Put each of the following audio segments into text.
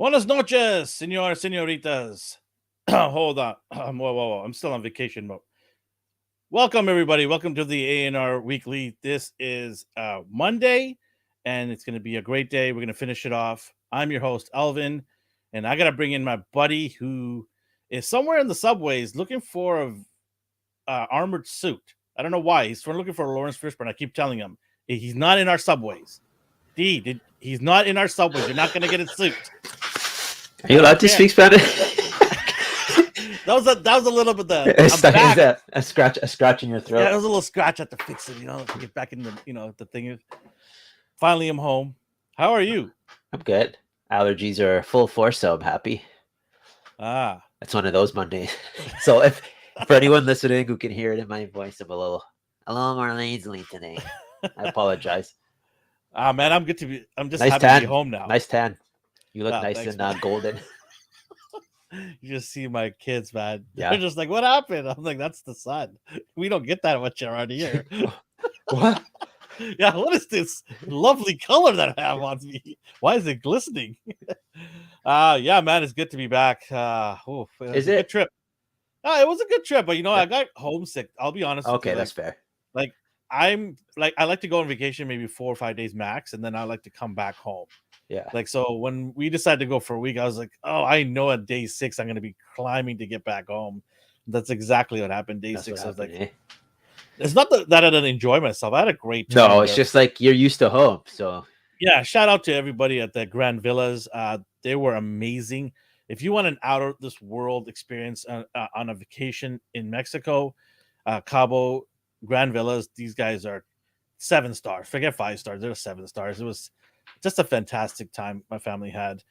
Buenas noches, señoritas. Hold on. Whoa. I'm still on vacation mode. Welcome, everybody. Welcome to the ANR Weekly. This is Monday, and it's going to be a great day. We're going to finish it off. I'm your host, Alvin, and I got to bring in my buddy who is somewhere in the subways looking for a armored suit. I don't know why. He's looking for Lawrence Fishburne. I keep telling him he's not in our subways. He's not in our subways. You're not going to get a suit. Are you allowed to speak Spanish? That was a little bit a scratch in your throat. Yeah, it was a little scratch at the fix it, to get back in the the thing. Finally, I'm home. How are you? I'm good. Allergies are full force, so I'm happy. It's one of those Mondays. So if for anyone listening who can hear it in my voice, I'm a little more lazily today. I apologize. Man, I'm just nice happy tan. to be home now. Nice tan. You look nice thanks, and golden. You just see my kids, man. Yeah. They're just like, what happened? I'm like, that's the sun. We don't get that much around here. What? Yeah, what is this lovely color that I have on me? Why is it glistening? Yeah, man, it's good to be back. Is it a good trip? It was a good trip, but I got homesick. I'll be honest. Okay, that's fair. I like to go on vacation maybe 4 or 5 days max, and then I like to come back home. Yeah. So when we decided to go for a week, I was like, oh, I know at day 6 I'm going to be climbing to get back home. That's exactly what happened. Day 6, I was like, it's not that I didn't enjoy myself. I had a great time. No, it's just like you're used to home. So yeah, shout out to everybody at the Grand Villas. They were amazing. If you want an out of this world experience on a vacation in Mexico, Cabo, Grand Villas, these guys are 7 stars. Forget 5 stars. They're 7 stars. It was just a fantastic time my family had.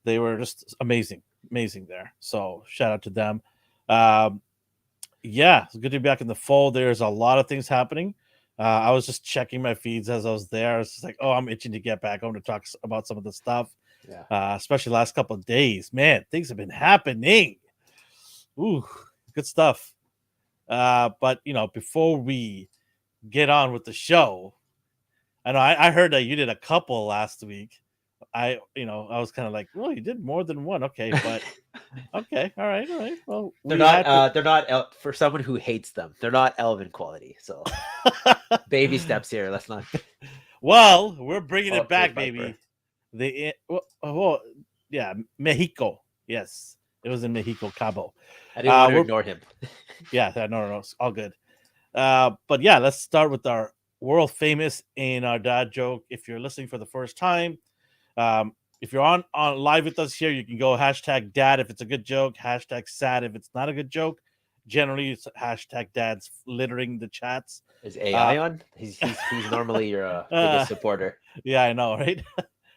They were just amazing there. So shout out to them. Yeah, it's good to be back in the fold. There's a lot of things happening. I was just checking my feeds as I was there. I was just like, oh, I'm itching to get back home to talk about some of the stuff. Yeah. Especially the last couple of days. Man, things have been happening. Ooh, good stuff. But before we get on with the show, I know I heard that you did a couple last week. I was kind of like, well, you did more than one. Okay, but okay, all right. Well, they're not for someone who hates them. They're not Elvin quality. So baby steps here. Let's not. Well, we're bringing it back, baby. Mexico. Yes, it was in Mexico, Cabo. I didn't want to ignore him. Yeah, no, it's all good. But yeah, let's start with our world famous ANR dad joke. If you're listening for the first time, if you're on live with us here, you can go hashtag dad if it's a good joke, hashtag sad if it's not a good joke. Generally, it's hashtag dad's littering the chats. Is AI on? He's normally your biggest supporter. Yeah, I know, right?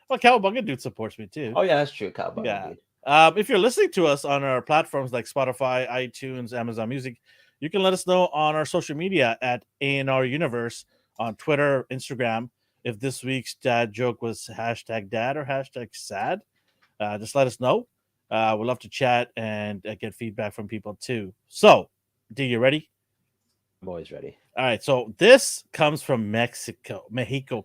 Well, Cowabunga Dude supports me too. Oh yeah, that's true. Cowabunga Yeah. Dude. If you're listening to us on our platforms like Spotify, iTunes, Amazon Music, you can let us know on our social media at ANR Universe on Twitter, Instagram. If this week's dad joke was hashtag dad or hashtag sad, just let us know. We'd love to chat and get feedback from people too. So, D, you ready? I'm always ready. All right. So this comes from Mexico,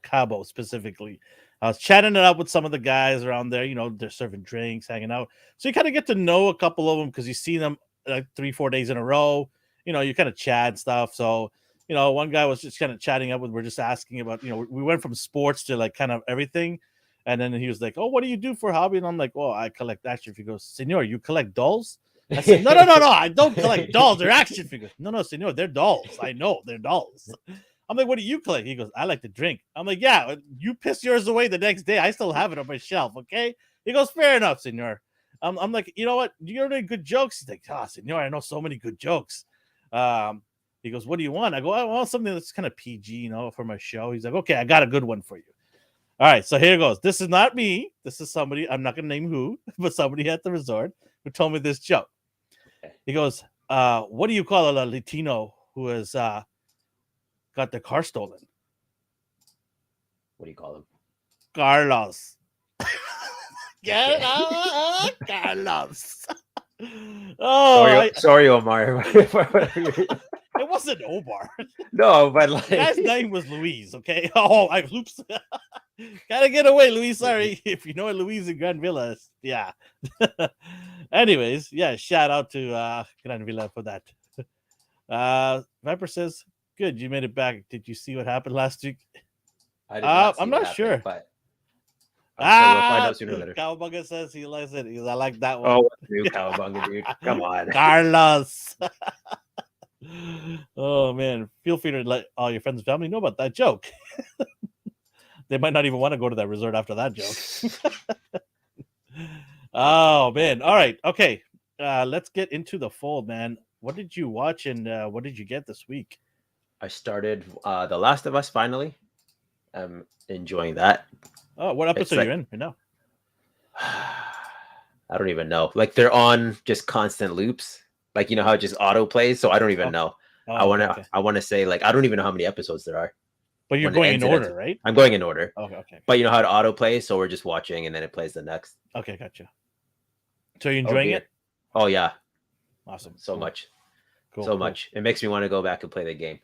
Cabo specifically. I was chatting it up with some of the guys around there. They're serving drinks, hanging out. So you kind of get to know a couple of them because you see them like 3-4 days in a row. You kind of chat and stuff. So, one guy was just kind of chatting up with, we're just asking about, we went from sports to like kind of everything. And then he was like, oh, what do you do for a hobby? And I'm like, oh, I collect action figures. He goes, Senor, you collect dolls? I said, no, I don't collect dolls. They're action figures. No, Senor, they're dolls. I know they're dolls. I'm like, what do you collect? He goes, I like to drink. I'm like, yeah, you piss yours away the next day. I still have it on my shelf, okay? He goes, fair enough, Senor. I'm like, you know what? Do you have any good jokes? He's like, Senor, I know so many good jokes. He goes, what do you want? I go, I want something that's kind of PG, for my show. He's like, okay, I got a good one for you. All right, so here it goes. This is not me. This is somebody, I'm not going to name who, but somebody at the resort who told me this joke. He goes, what do you call a Latino who has got their car stolen? What do you call him? Carlos. Carlos. Oh, sorry, Omar. It wasn't Omar. No, but like the guy's name was Luis. Okay. Oh, oops. Gotta get away, Luis. Sorry. If you know what Luis in Grand Villa is. Yeah. Anyways, yeah, shout out to Gran Villa for that. Viper says, good, you made it back. Did you see what happened last week? I did not see I'm what not happened, sure. But I'm sure we'll find out sooner or later. Cowabunga says he likes it. I like that one. Oh, new Cowabunga, dude. Come on. Carlos. Oh, man. Feel free to let all your friends and family know about that joke. They might not even want to go to that resort after that joke. Oh, man. All right. Okay. Let's get into the fold, man. What did you watch and what did you get this week? I started The Last of Us finally. I'm enjoying that. Oh, what episode are you in right now? I don't even know. Like they're on just constant loops. Like you know how it just auto plays. So I don't even know. I want to say like I don't even know how many episodes there are. But you're going in order, right? I'm going in order. Okay. But you know how to auto play, so we're just watching and then it plays the next. Okay, gotcha. So you're enjoying it? Oh yeah. Awesome. So much. Cool. Much. It makes me want to go back and play the game.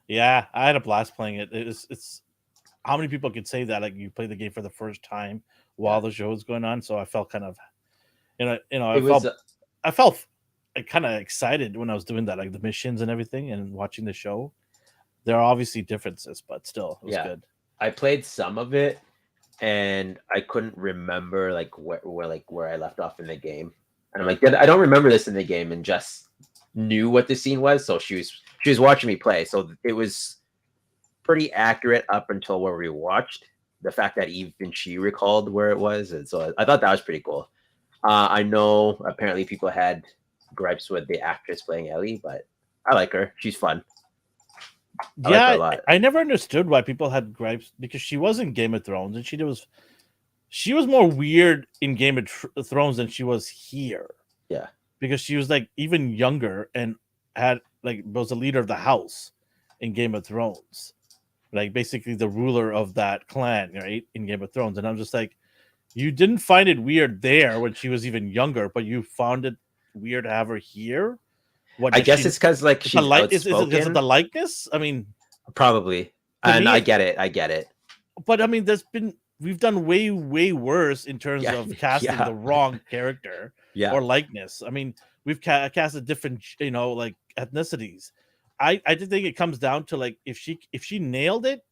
Yeah, I had a blast playing it. It's how many people could say that like you play the game for the first time while the show is going on? So I felt kind of I felt kind of excited when I was doing that, like the missions and everything and watching the show. There are obviously differences, but still it was good. I played some of it and I couldn't remember like where I left off in the game. And I'm like, I don't remember this in the game, and just knew what the scene was. So she was watching me play. So it was pretty accurate up until where we watched. The fact that even she recalled where it was. And so I thought that was pretty cool. I know apparently people had gripes with the actress playing Ellie, but I like her. She's fun. I never understood why people had gripes because she was in Game of Thrones and she was more weird in Game of Thrones than she was here. Yeah. Because she was like even younger and was a leader of the house in Game of Thrones. Like basically the ruler of that clan, right? In Game of Thrones. And I'm just like, you didn't find it weird there when she was even younger, but you found it weird to have her here. I guess it's because like she's outspoken. Is it the likeness? I mean, probably. And I get it. But I mean, we've done way worse in terms of casting the wrong character or likeness. I mean, we've casted different, like ethnicities. I did think it comes down to like if she nailed it,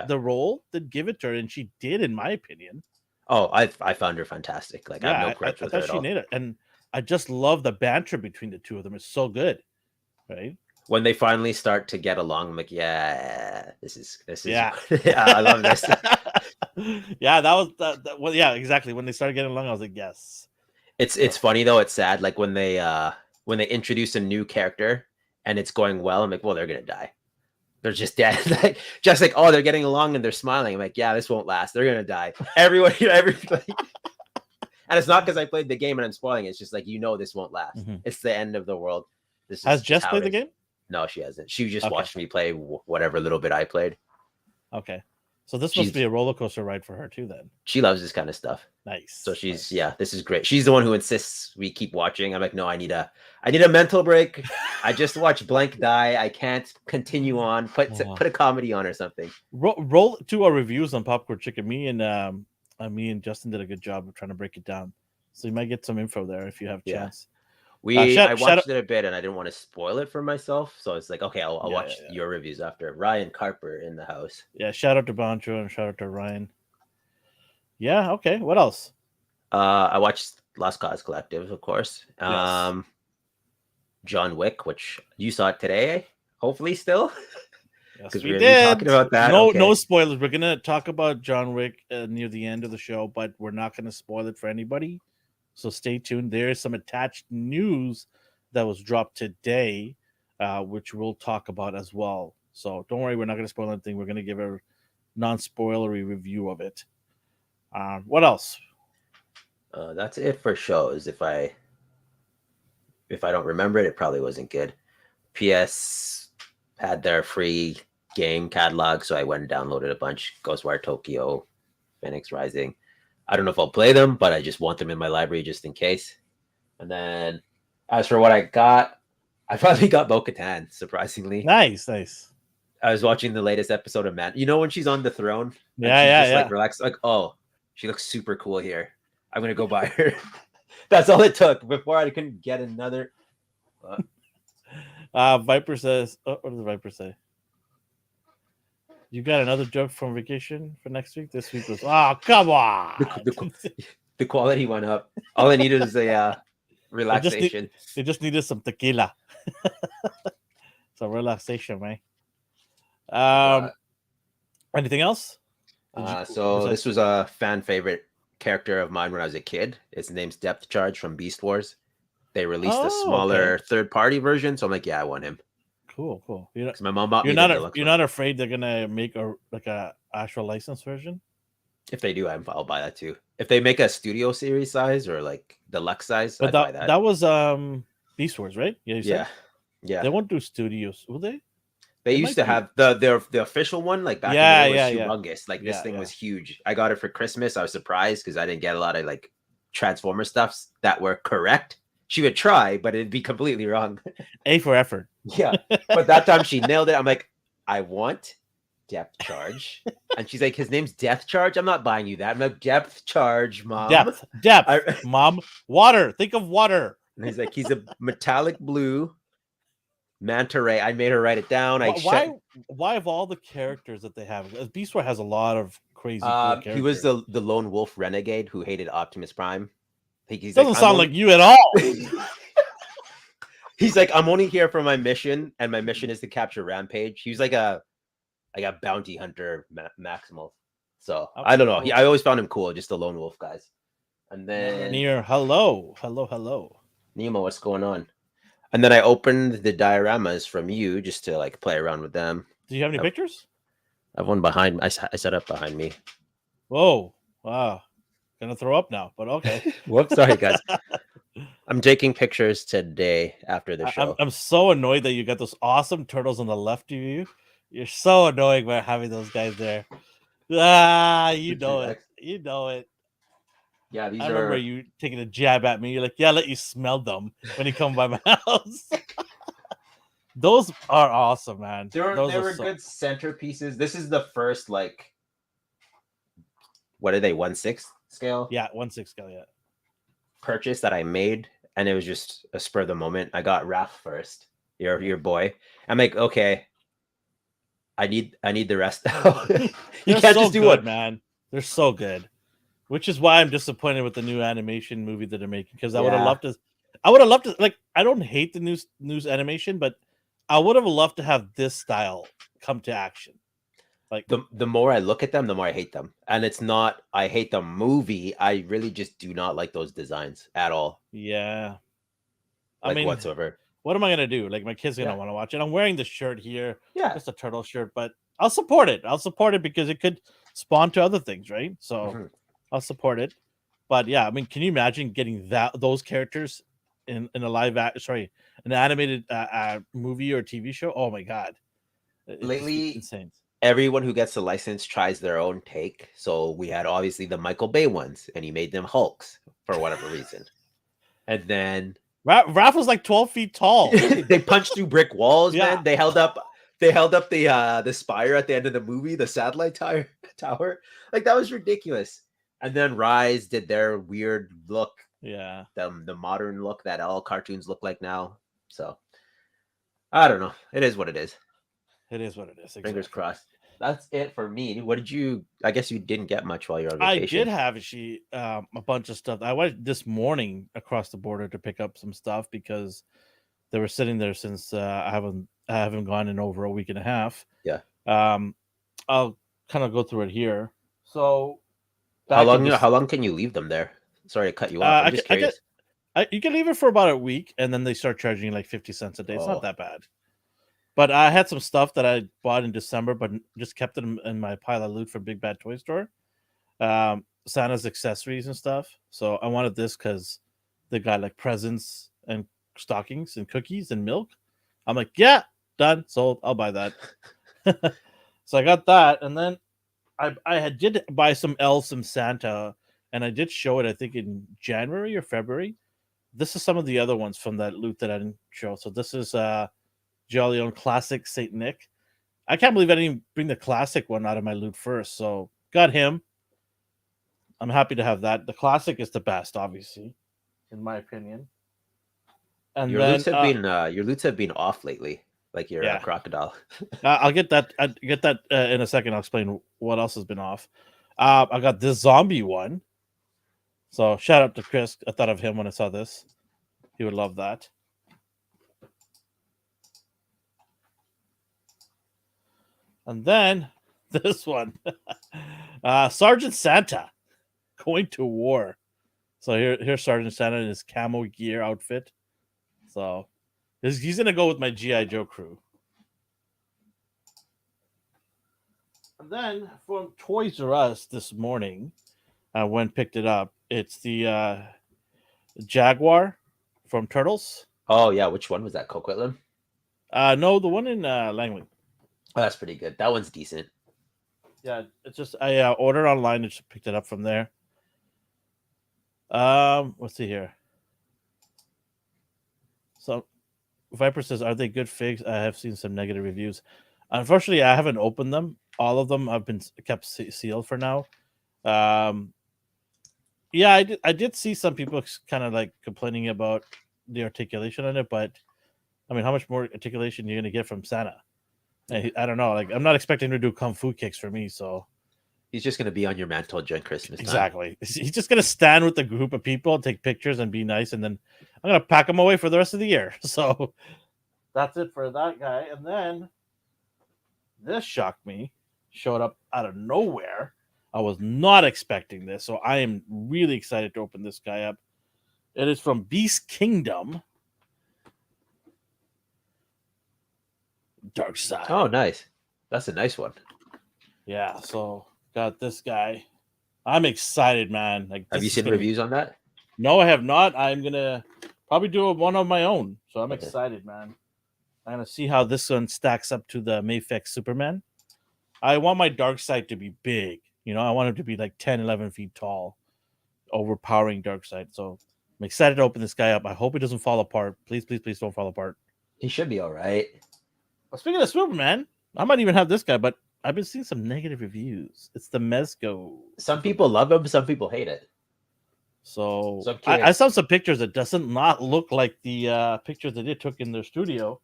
the role, then give it to her, and she did, in my opinion. Oh, I found her fantastic. Like I have no gripes with her at all. She nailed it, and I just love the banter between the two of them. It's so good, right? When they finally start to get along, I'm like, this is I love this. Yeah, that was well, yeah, exactly. When they started getting along, I was like, yes. It's funny though. It's sad. Like when they introduce a new character and it's going well, I'm like, well, they're gonna die. They're just dead. Like just like, oh, they're getting along and they're smiling. I'm like, yeah, this won't last. They're gonna die. Everybody. And it's not because I played the game and I'm spoiling it. It's just like, this won't last. Mm-hmm. It's the end of the world. Has Jess played the game? No, she hasn't. She just watched me play whatever little bit I played. Okay. So this must be a roller coaster ride for her too then. She loves this kind of stuff. Nice. So this is great. She's the one who insists we keep watching. I'm like, no, I need a mental break. I just watched Blank Die. I can't continue on. Put a comedy on or something. Roll to our reviews on Popcorn Chicken. Me and Justin did a good job of trying to break it down. So you might get some info there if you have a chance. I watched it a bit and I didn't want to spoil it for myself. So it's like, okay, I'll watch your reviews after. Ryan Carper in the house. Yeah, shout out to Bancho and shout out to Ryan. Yeah, okay. What else? I watched Lost Cause Collective, of course. Yes. John Wick, which you saw it today, hopefully still. Yes, we did. Talking about that. No spoilers. We're gonna talk about John Wick near the end of the show, but we're not gonna spoil it for anybody. So stay tuned. There is some attached news that was dropped today, which we'll talk about as well. So don't worry, we're not going to spoil anything. We're going to give a non-spoilery review of it. What else? That's it for shows. If I don't remember it, it probably wasn't good. PS had their free game catalog, so I went and downloaded a bunch. Ghostwire Tokyo, Phoenix Rising. I don't know if I'll play them, but I just want them in my library just in case. And then as for what I got, I finally got Bo-Katan, surprisingly. Nice. I was watching the latest episode of Man. You know when she's on the throne? Yeah, like relaxed, like, oh, she looks super cool here. I'm gonna go buy her. That's all it took. Before I couldn't get another. Viper says, what does Viper say? You got another joke from vacation for next week? This week was, come on. The quality went up. All I needed is a relaxation. They just needed some tequila. Some relaxation, man. Anything else? So this was a fan favorite character of mine when I was a kid. His name's Depth Charge from Beast Wars. They released a smaller third-party version, so I'm like, yeah, I want him. Cool. My mom bought me. You're not afraid they're gonna make a actual licensed version? If they do, I'll buy that too. If they make a studio series size or like deluxe size, I'd buy that. That was Beast Wars, right? Yeah. They won't do studios, will they? They used to have the official one, like back in the day, was humongous. Like this thing was huge. I got it for Christmas. I was surprised because I didn't get a lot of like Transformer stuffs that were correct. She would try, but it'd be completely wrong. A for effort. Yeah, but that time she nailed it. I'm like, I want Depth Charge, and she's like, his name's Death Charge. I'm not buying you that. I'm like, Depth Charge, mom. Depth, mom. Water. Think of water. And he's like, he's a metallic blue manta ray. I made her write it down. Why of all the characters that they have? Beast Wars has a lot of crazy cool characters. He was the lone wolf renegade who hated Optimus Prime. He doesn't sound like you at all. He's like, I'm only here for my mission, and my mission is to capture Rampage. He was like a bounty hunter, Maximal. So I don't know. I always found him cool, just the lone wolf guys. And then hello. Nemo, what's going on? And then I opened the dioramas from you just to like play around with them. Do you have any pictures? I have one behind. I set up behind me. Whoa! Wow, gonna throw up now, but okay. Whoops, sorry guys. I'm taking pictures today after the show. I'm so annoyed that you got those awesome turtles on the left of you. You're so annoying by having those guys there. You know it. You know it. Yeah, I remember you taking a jab at me. You're like, yeah, I'll let you smell them when you come by my house. Those are awesome, man. They were good centerpieces. This is the first, like, what are they, 1/6 scale? Yeah, 1/6 scale, yeah. Purchase that I made, and it was just a spur of the moment. I got Raph first, your boy. I'm like, okay, I need the rest. You can't just do one, man. They're so good. Which is why I'm disappointed with the new animation movie that they're making, because I would have loved to. Like, I don't hate the news animation, but I would have loved to have this style come to action. Like the more I look at them, the more I hate them. And it's not I hate the movie. I really just do not like those designs at all. Yeah, I mean, whatsoever. What am I gonna do? Like, my kid's gonna want to watch it. I'm wearing the shirt here. Yeah, just a turtle shirt, but I'll support it. I'll support it because it could spawn to other things, right? So. I'll support it, but yeah, I mean, can you imagine getting those characters in a an animated movie or TV show? Oh my god! Lately, insane. Everyone who gets the license tries their own take. So we had obviously the Michael Bay ones, and he made them Hulks for whatever reason. And then Raph was like 12 feet tall. They punched through brick walls, man. They held up the spire at the end of the movie, the satellite tower. Like, that was ridiculous. And then Rise did their weird look. Yeah. The modern look that all cartoons look like now. So I don't know. It is what it is. It is what it is. Exactly. Fingers crossed. That's it for me. What did you? I guess you didn't get much while you were on vacation. I did have a bunch of stuff. I went this morning across the border to pick up some stuff because they were sitting there since I haven't gone in over a week and a half. Yeah. I'll kind of go through it here. So. How long can you leave them there? Sorry to cut you off. I'm just curious. You can leave it for about a week, and then they start charging you like 50 cents a day. It's not that bad. But I had some stuff that I bought in December, but just kept it in my pile of loot from Big Bad Toy Store. Santa's accessories and stuff. So I wanted this because they got like presents and stockings and cookies and milk. I'm like, yeah, done, sold. I'll buy that. So I got that, and then I did buy some elves from Santa, and I did show it, I think, in January or February. This is some of the other ones from that loot that I didn't show. So this is Jolly on Classic Saint Nick. I can't believe I didn't bring the classic one out of my loot first. So got him. I'm happy to have that. The classic is the best, obviously, in my opinion. And your then loots have been off lately, like your crocodile. I'll get that. I'll get that in a second. I'll explain what else has been off. I got this zombie one. So shout out to Chris. I thought of him when I saw this. He would love that. And then this one, Sergeant Santa, going to war. So here's Sergeant Santa in his camo gear outfit. So he's gonna go with my GI Joe crew. And then from Toys R Us this morning, I went and picked it up. It's the Jaguar from Turtles. Oh yeah, which one was that? Coquitlam? No, the one in Langley. Oh, that's pretty good. That one's decent. Yeah, it's just I ordered online and just picked it up from there. Let's see here. So Viper says, "Are they good figs?" I have seen some negative reviews. Unfortunately, I haven't opened them. All of them have been kept sealed for now. Yeah, I did see some people kind of like complaining about the articulation on it, but I mean, how much more articulation are you gonna get from Santa? I don't know. Like, I'm not expecting him to do kung fu kicks for me, so he's just gonna be on your mantle during Christmas time. Exactly. He's just gonna stand with a group of people, take pictures, and be nice, and then I'm gonna pack him away for the rest of the year. So that's it for that guy. And then this shocked me. Showed up out of nowhere. I was not expecting this, so I am really excited to open this guy up. It is from Beast Kingdom. Dark Side. Oh, nice. That's a nice one. Yeah, so got this guy. I'm excited, man. Like, have you seen reviews on that? No, I have not. I'm gonna probably do one of my own. So I'm excited, man. I'm gonna see how this one stacks up to the Mayfix Superman. I want my Dark Side to be big. You know, I want him to be like 10, 11 feet tall, overpowering Dark Side. So I'm excited to open this guy up. I hope he doesn't fall apart. Please, please, please don't fall apart. He should be all right. Well, speaking of Superman, I might even have this guy, but I've been seeing some negative reviews. It's the Mezco. Some people love him, some people hate it. So I saw some pictures that doesn't not look like the pictures that they took in their studio.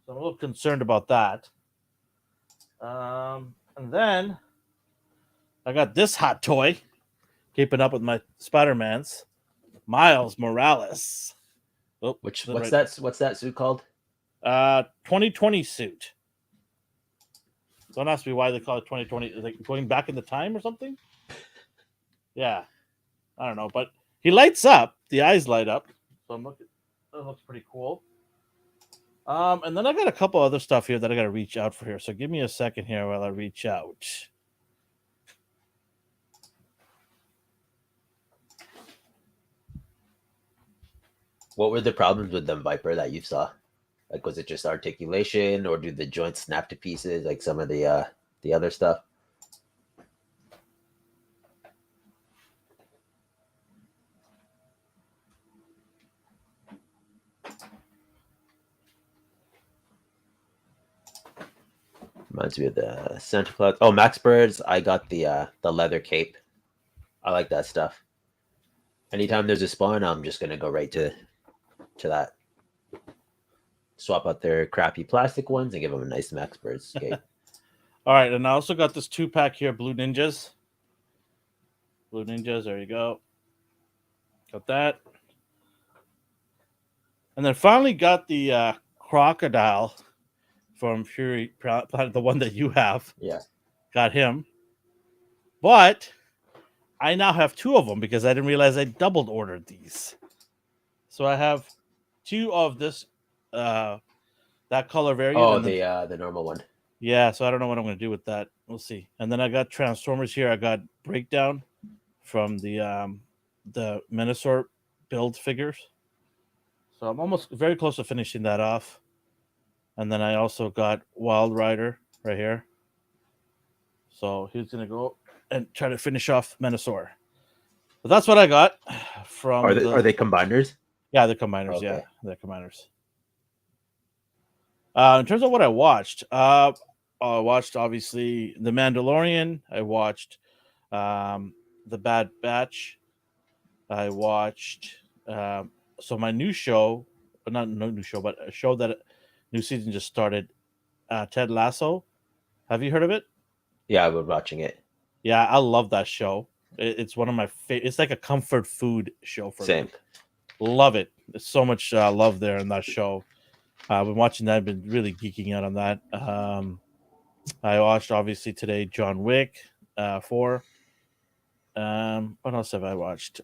So I'm a little concerned about that. And then I got this hot toy, keeping up with my Spider-Mans, Miles Morales. Oh, what's that suit called? 2020 suit. Don't ask me why they call it 2020. Like going back in the time or something? Yeah. I don't know, but he lights up. The eyes light up. So that looks pretty cool. And then I got a couple other stuff here that I got to reach out for here. So give me a second here while I reach out. What were the problems with them, Viper, that you saw? Like, was it just articulation, or did the joints snap to pieces, like some of the other stuff? Reminds me of the Santa Claus. Oh, Max Birds. I got the leather cape. I like that stuff. Anytime there's a spawn, I'm just gonna go right to that. Swap out their crappy plastic ones and give them a nice Max Birds cape. All right, and I also got this 2-pack here, Blue Ninjas. Blue Ninjas, there you go. Got that. And then finally got the crocodile from Fury Planet, the one that you have. Yeah. Got him. But I now have 2 of them because I didn't realize I doubled ordered these. So I have 2 of this that color variant. Oh, the normal one. Yeah, so I don't know what I'm going to do with that. We'll see. And then I got Transformers here. I got Breakdown from the Minosaur build figures. So I'm almost very close to finishing that off. And then I also got Wild Rider right here. So he's going to go and try to finish off Minosaur. But that's what I got from. Are they combiners? Yeah, they're combiners. Okay. Yeah, they're combiners. In terms of what I watched, obviously The Mandalorian. I watched The Bad Batch. I watched so my new show, but not no new show, but a show that new season just started. Ted Lasso. Have you heard of it? Yeah, I was watching it. Yeah, I love that show. It's one of my favorite. It's like a comfort food show for Same. me. Love it. There's so much love there in that show. I've been watching that. I've been really geeking out on that. I watched obviously today John Wick 4. What else have I watched?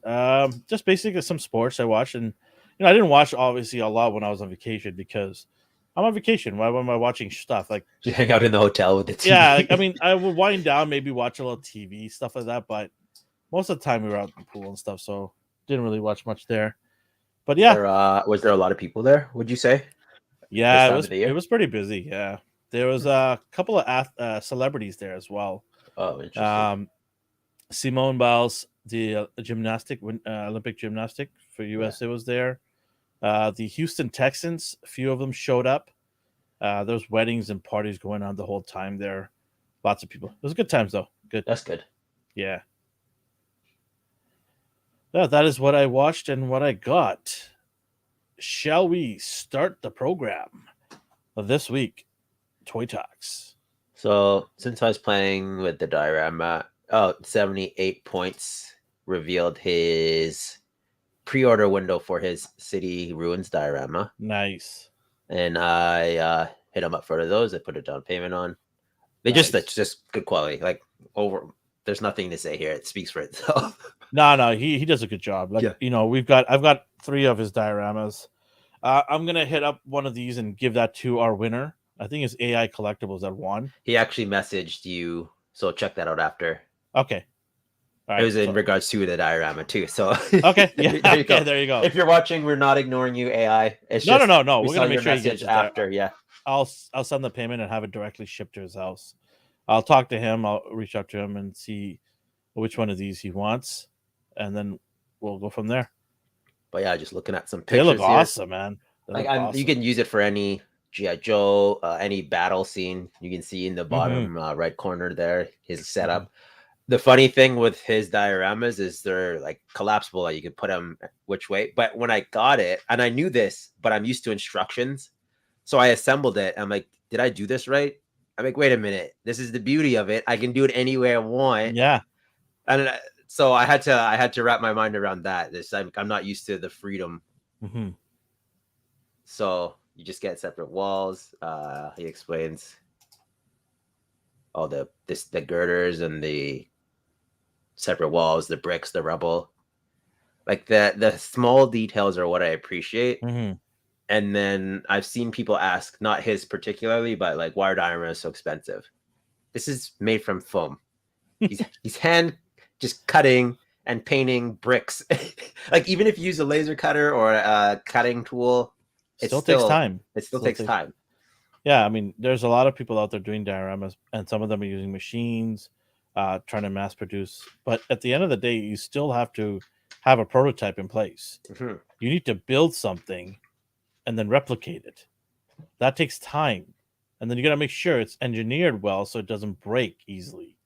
Just basically some sports I watched, and I didn't watch obviously a lot when I was on vacation because I'm on vacation. Why am I watching stuff like Just hang out in the hotel with the TV. Yeah, like, I mean, I would wind down, maybe watch a little TV stuff like that, but most of the time we were out in the pool and stuff, so didn't really watch much there. But yeah, was there a lot of people there? Would you say? yeah, it was pretty busy. Yeah, there was a couple of celebrities there as well. Oh, interesting. Simone Biles, the Olympic gymnastic for USA was there. The Houston Texans, a few of them showed up. There's weddings and parties going on the whole time there. Lots of people. It was good times though. Good. That's good. Yeah. Yeah, that is what I watched and what I got. Shall we start the program of this week? Toy Talks. So since I was playing with the diorama, 78 points revealed his pre-order window for his City Ruins diorama. Nice. And I hit him up for those. I put a down payment on. It's just good quality. Like there's nothing to say here. It speaks for itself. No, he does a good job. Like I've got 3 of his dioramas. I'm gonna hit up one of these and give that to our winner. I think it's AI Collectibles that won. He actually messaged you, so check that out after. Okay. It was in regards to the diorama too. So okay, yeah, there you go. If you're watching, we're not ignoring you, AI. It's no. We're gonna make sure he gets it after. Yeah, I'll send the payment and have it directly shipped to his house. I'll talk to him. I'll reach out to him and see which one of these he wants, and then we'll go from there. But yeah, just looking at some pictures. They look awesome, man. You can use it for any G.I. Joe, any battle scene. You can see in the bottom right corner there his setup. Mm-hmm. The funny thing with his dioramas is they're like collapsible. Like you can put them which way. But when I got it, and I knew this, but I'm used to instructions, so I assembled it. I'm like, did I do this right? I'm like, wait a minute. This is the beauty of it. I can do it any way I want. Yeah. And so I had to wrap my mind around that. I'm not used to the freedom. Mm-hmm. So you just get separate walls. He explains all the girders and the separate walls, the bricks, the rubble. Like the small details are what I appreciate. Mm-hmm. And then I've seen people ask, not his particularly, but like, why are dioramas so expensive? This is made from foam. He's hand just cutting and painting bricks. Like even if you use a laser cutter or a cutting tool, it still takes time. It still takes time. Yeah, I mean, there's a lot of people out there doing dioramas, and some of them are using machines, trying to mass produce. But at the end of the day, you still have to have a prototype in place. Mm-hmm. You need to build something and then replicate it. That takes time. And then you got to make sure it's engineered well so it doesn't break easily.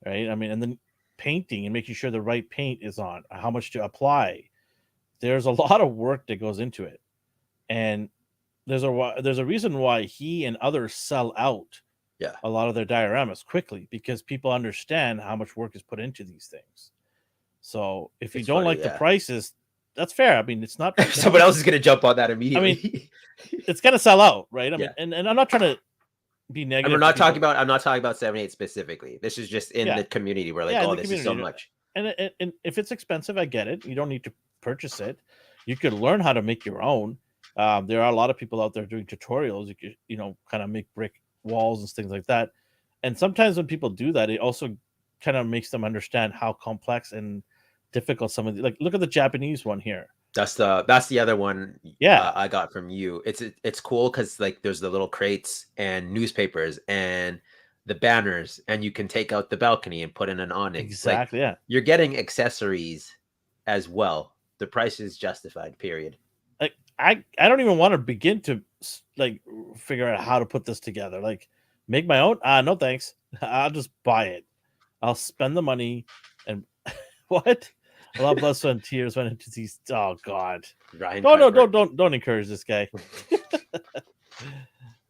Right? I mean, and then painting and making sure the right paint is on, how much to apply. There's a lot of work that goes into it. And there's a reason why he and others sell out a lot of their dioramas quickly, because people understand how much work is put into these things. So if you don't like the prices, that's fair. I mean, it's not someone else is going to jump on that immediately. I mean, it's going to sell out, right? I mean, and I'm not trying to be negative. And I'm not talking about 78 specifically. This is just in the community where like, this is so much. And if it's expensive, I get it. You don't need to purchase it. You could learn how to make your own. There are a lot of people out there doing tutorials. You could, kind of make brick walls and things like that. And sometimes when people do that, it also kind of makes them understand how complex and difficult some of the, like, look at the Japanese one here. That's the other one. Yeah, I got from you. It's cool because like there's the little crates and newspapers and the banners, and you can take out the balcony and put in an awning. Exactly. Like, you're getting accessories as well. The price is justified. Period. Like I don't even want to begin to like figure out how to put this together. Like, make my own? No, thanks. I'll just buy it. I'll spend the money and what? A lot of blood, sweat, and tears went into these. Oh God! Ryan, don't encourage this guy.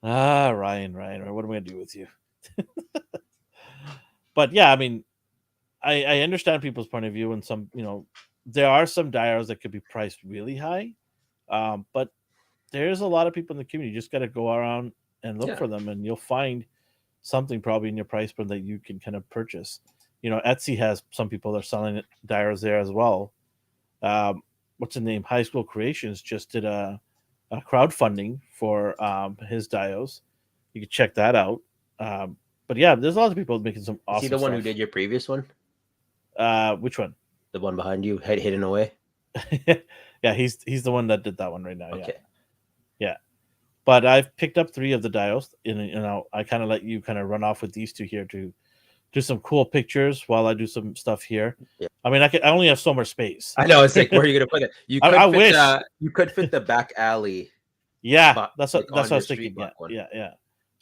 Ryan, what am I gonna do with you? But yeah, I mean, I understand people's point of view, and some, there are some diodes that could be priced really high, but there's a lot of people in the community. You just got to go around and look for them, and you'll find something probably in your price point that you can kind of purchase. Etsy has some people that are selling diodes there as well. What's the name? High School Creations just did a crowdfunding for his diodes. You can check that out. But yeah, there's a lot of people making some awesome. Is he the one stuff. who did your previous one? Which one? The one behind you, hidden away. Yeah, he's the one that did that one right now. Okay. Yeah. But I've picked up 3 of the diodes, and I kind of let you kind of run off with these 2 here to do some cool pictures while I do some stuff here. Yeah. I mean, I only have so much space. I know. It's like, where are you gonna put it? You could I wish you could fit the back alley. Yeah, that's what I was thinking. Yeah.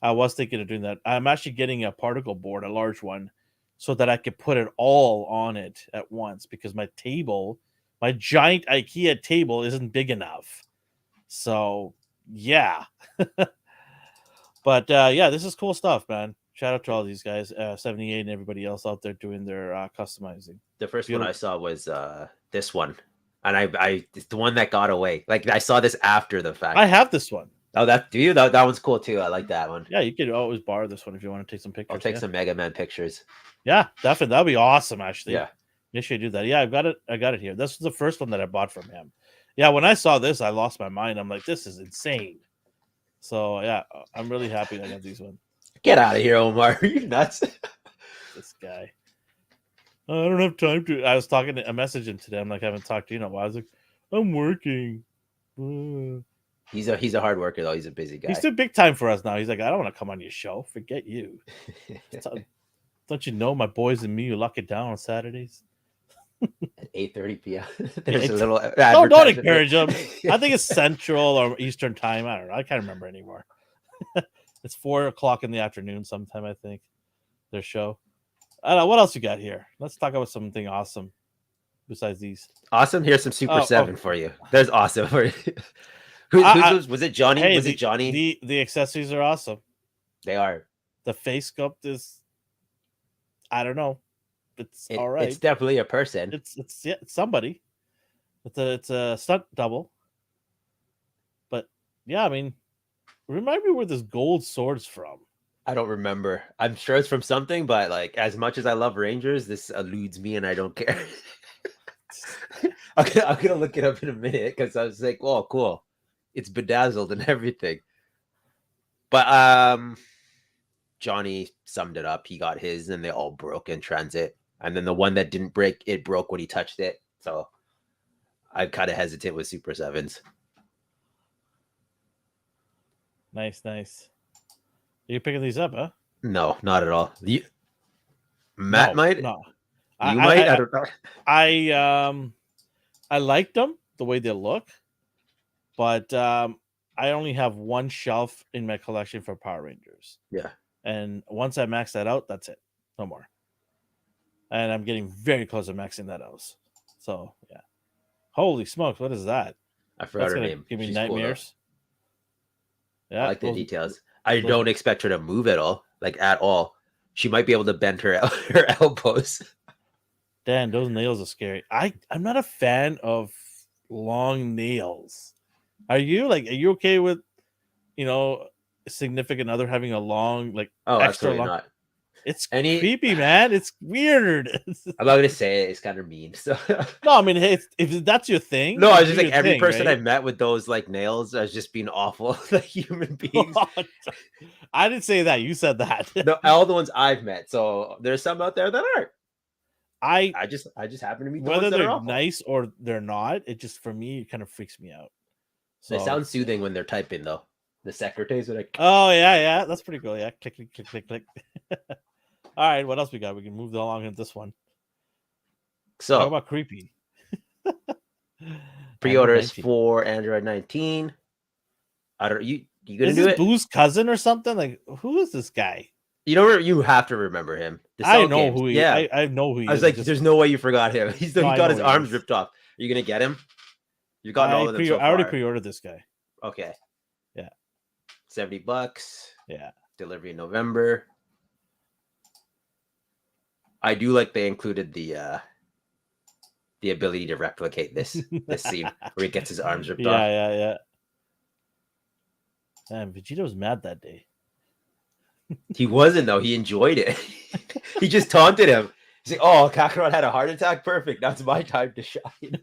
I was thinking of doing that. I'm actually getting a particle board, a large one, so that I could put it all on it at once, because my giant IKEA table isn't big enough. So yeah. But yeah, this is cool stuff, man. Shout out to all these guys, 78 and everybody else out there doing their customizing. The first one I saw was this one, and I it's the one that got away. Like, I saw this after the fact. I have this one. Oh, do you? That one's cool too. I like that one. Yeah, you could always borrow this one if you want to take some pictures. I'll take some Mega Man pictures. Yeah, definitely. That'd be awesome, actually. Yeah. You should do that. Yeah, I got it here. This was the first one that I bought from him. Yeah, when I saw this, I lost my mind. I'm like, this is insane. So yeah, I'm really happy I got these ones. Get out of here, Omar. Are you nuts? This guy. I don't have time to. I was talking to, I messaged him today. I'm like, I haven't talked to you in a while. I was like, I'm working. He's a hard worker though. He's a busy guy. He's too big time for us now. He's like, I don't want to come on your show. Forget you. Don't you know my boys and me, you lock it down on Saturdays? At 8:30 p.m. There's a little. Don't encourage him. I think it's Central or Eastern time. I don't know. I can't remember anymore. It's 4:00 in the afternoon sometime, I think. Their show. I don't know. What else you got here? Let's talk about something awesome besides these. Awesome. Here's some Super 7 for you. There's awesome for you. Was it Johnny? Hey, was it Johnny? The accessories are awesome. They are. The face sculpt is, I don't know. It's all right. It's definitely a person. It's somebody. It's a stunt double. But yeah, I mean, remind me where this gold sword's from. I don't remember. I'm sure it's from something, but like, as much as I love Rangers, this eludes me and I don't care. I'm gonna look it up in a minute, because I was like, oh, cool. It's bedazzled and everything. But Johnny summed it up. He got his and they all broke in transit. And then the one that didn't break, it broke when he touched it. So I'm kind of hesitant with Super 7s. Nice. Are you picking these up, huh? No, not at all. Matt might? No. You might? I don't know. I liked them, the way they look. But I only have one shelf in my collection for Power Rangers. Yeah. And once I max that out, that's it. No more. And I'm getting very close to maxing that out. So, yeah. Holy smokes, what is that? I forgot her name. Give me She's nightmares. Cool, yeah. I like the details. I don't expect her to move at all. Like, at all. She might be able to bend her elbows. Dan, those nails are scary. I'm not a fan of long nails. Are you? Like, are you okay with, a significant other having a long, like, extra long? Not. It's creepy, man. It's weird. I'm not gonna say it. It's kind of mean. So no, I mean, hey, if that's your thing. No, I was just like, every person I've met with those like nails has just been awful. Like, human beings. I didn't say that. You said that. No, all the ones I've met. So there's some out there that aren't. I just happen to be whether they're nice or they're not. It just, for me, it kind of freaks me out. So they sound soothing when they're typing, though. The secretaries are like, oh yeah, that's pretty cool. Yeah, click. All right, what else we got? We can move along in this one. So, talk about creepy. Pre-orders for Android 19. I don't. You gonna is do this it? Boo's cousin or something? Like, who is this guy? You have to remember him. I know who he. Yeah, I know who he is. I was like, there's no way you forgot him. He got his arms ripped off. Are you gonna get him? You've gotten all of them so far. I already pre-ordered this guy. Okay. Yeah. $70. Yeah. Delivery in November. I do like they included the ability to replicate this scene where he gets his arms ripped off. Yeah. Damn, Vegeta was mad that day. He wasn't though. He enjoyed it. He just taunted him. He's like, "Oh, Kakarot had a heart attack. Perfect. That's my time to shine."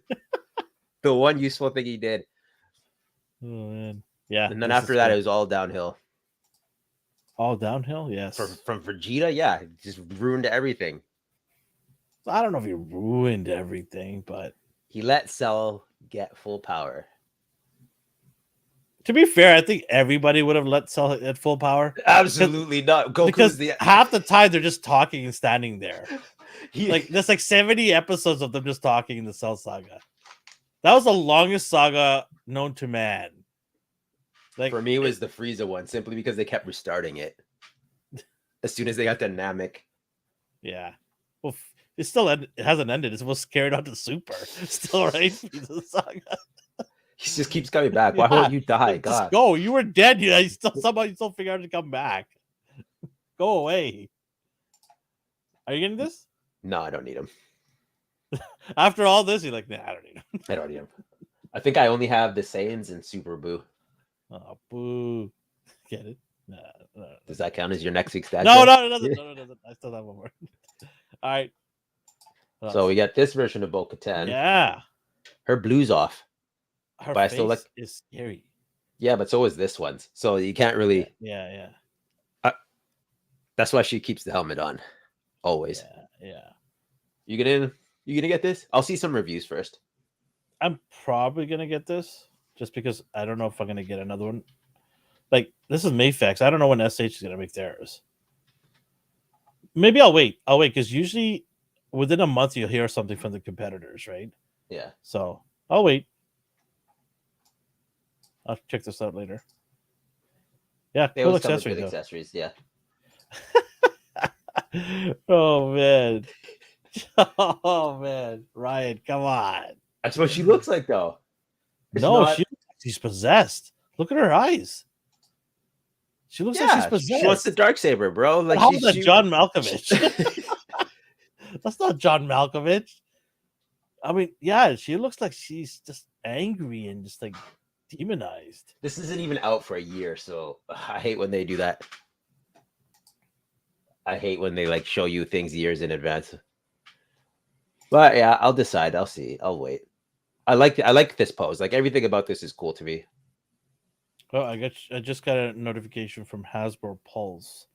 The one useful thing he did. Oh man, yeah. And then after that, it was all downhill. All downhill, yes. From Vegeta, yeah, just ruined everything. I don't know if he ruined everything, but he let Cell get full power. To be fair, I think everybody would have let Cell at full power. Absolutely not. Because half the time they're just talking and standing there. There's like 70 episodes of them just talking in the Cell saga. That was the longest saga known to man. Like, for me, it was the Frieza one, simply because they kept restarting it as soon as they got the Namek. Yeah. Well, it hasn't ended. It's supposed to carry on to Super. Still, right? Frieza saga. He just keeps coming back. Why won't you die? God. Just go. You were dead. You still figure out to come back. Go away. Are you getting this? No, I don't need him. After all this, you're like, nah, I don't need him. I don't need him. I think I only have the Saiyans and Super Boo. Oh, Boo. Get it? No. Does that count as your next week's stat? No, it doesn't. No, it doesn't. I still have one more. All right. So we got this version of Bo-Katan. Yeah. Her blue's off. Her face is scary. Yeah, but so is this one's. So you can't really. Yeah. That's why she keeps the helmet on, always. Yeah. You gonna get this? I'll see some reviews first. I'm probably gonna get this just because I don't know if I'm gonna get another one. Like, this is Mayfax. I don't know when SH is gonna make theirs. Maybe I'll wait because usually within a month you'll hear something from the competitors, right? Yeah. So I'll wait. I'll check this out later. Yeah, they cool always come with good accessories. Yeah. Oh man. Oh man, Ryan, come on. That's what she looks like, though. She's possessed. Look at her eyes. She looks like she's possessed. She wants the Darksaber, bro. Like, how is that John Malkovich? That's not John Malkovich. I mean, yeah, she looks like she's just angry and just like demonized. This isn't even out for a year, so I hate when they do that. I hate when they like show you things years in advance. But yeah, I'll decide. I'll see. I'll wait. I like this pose. Like, everything about this is cool to me. Oh, I just got a notification from Hasbro Pulse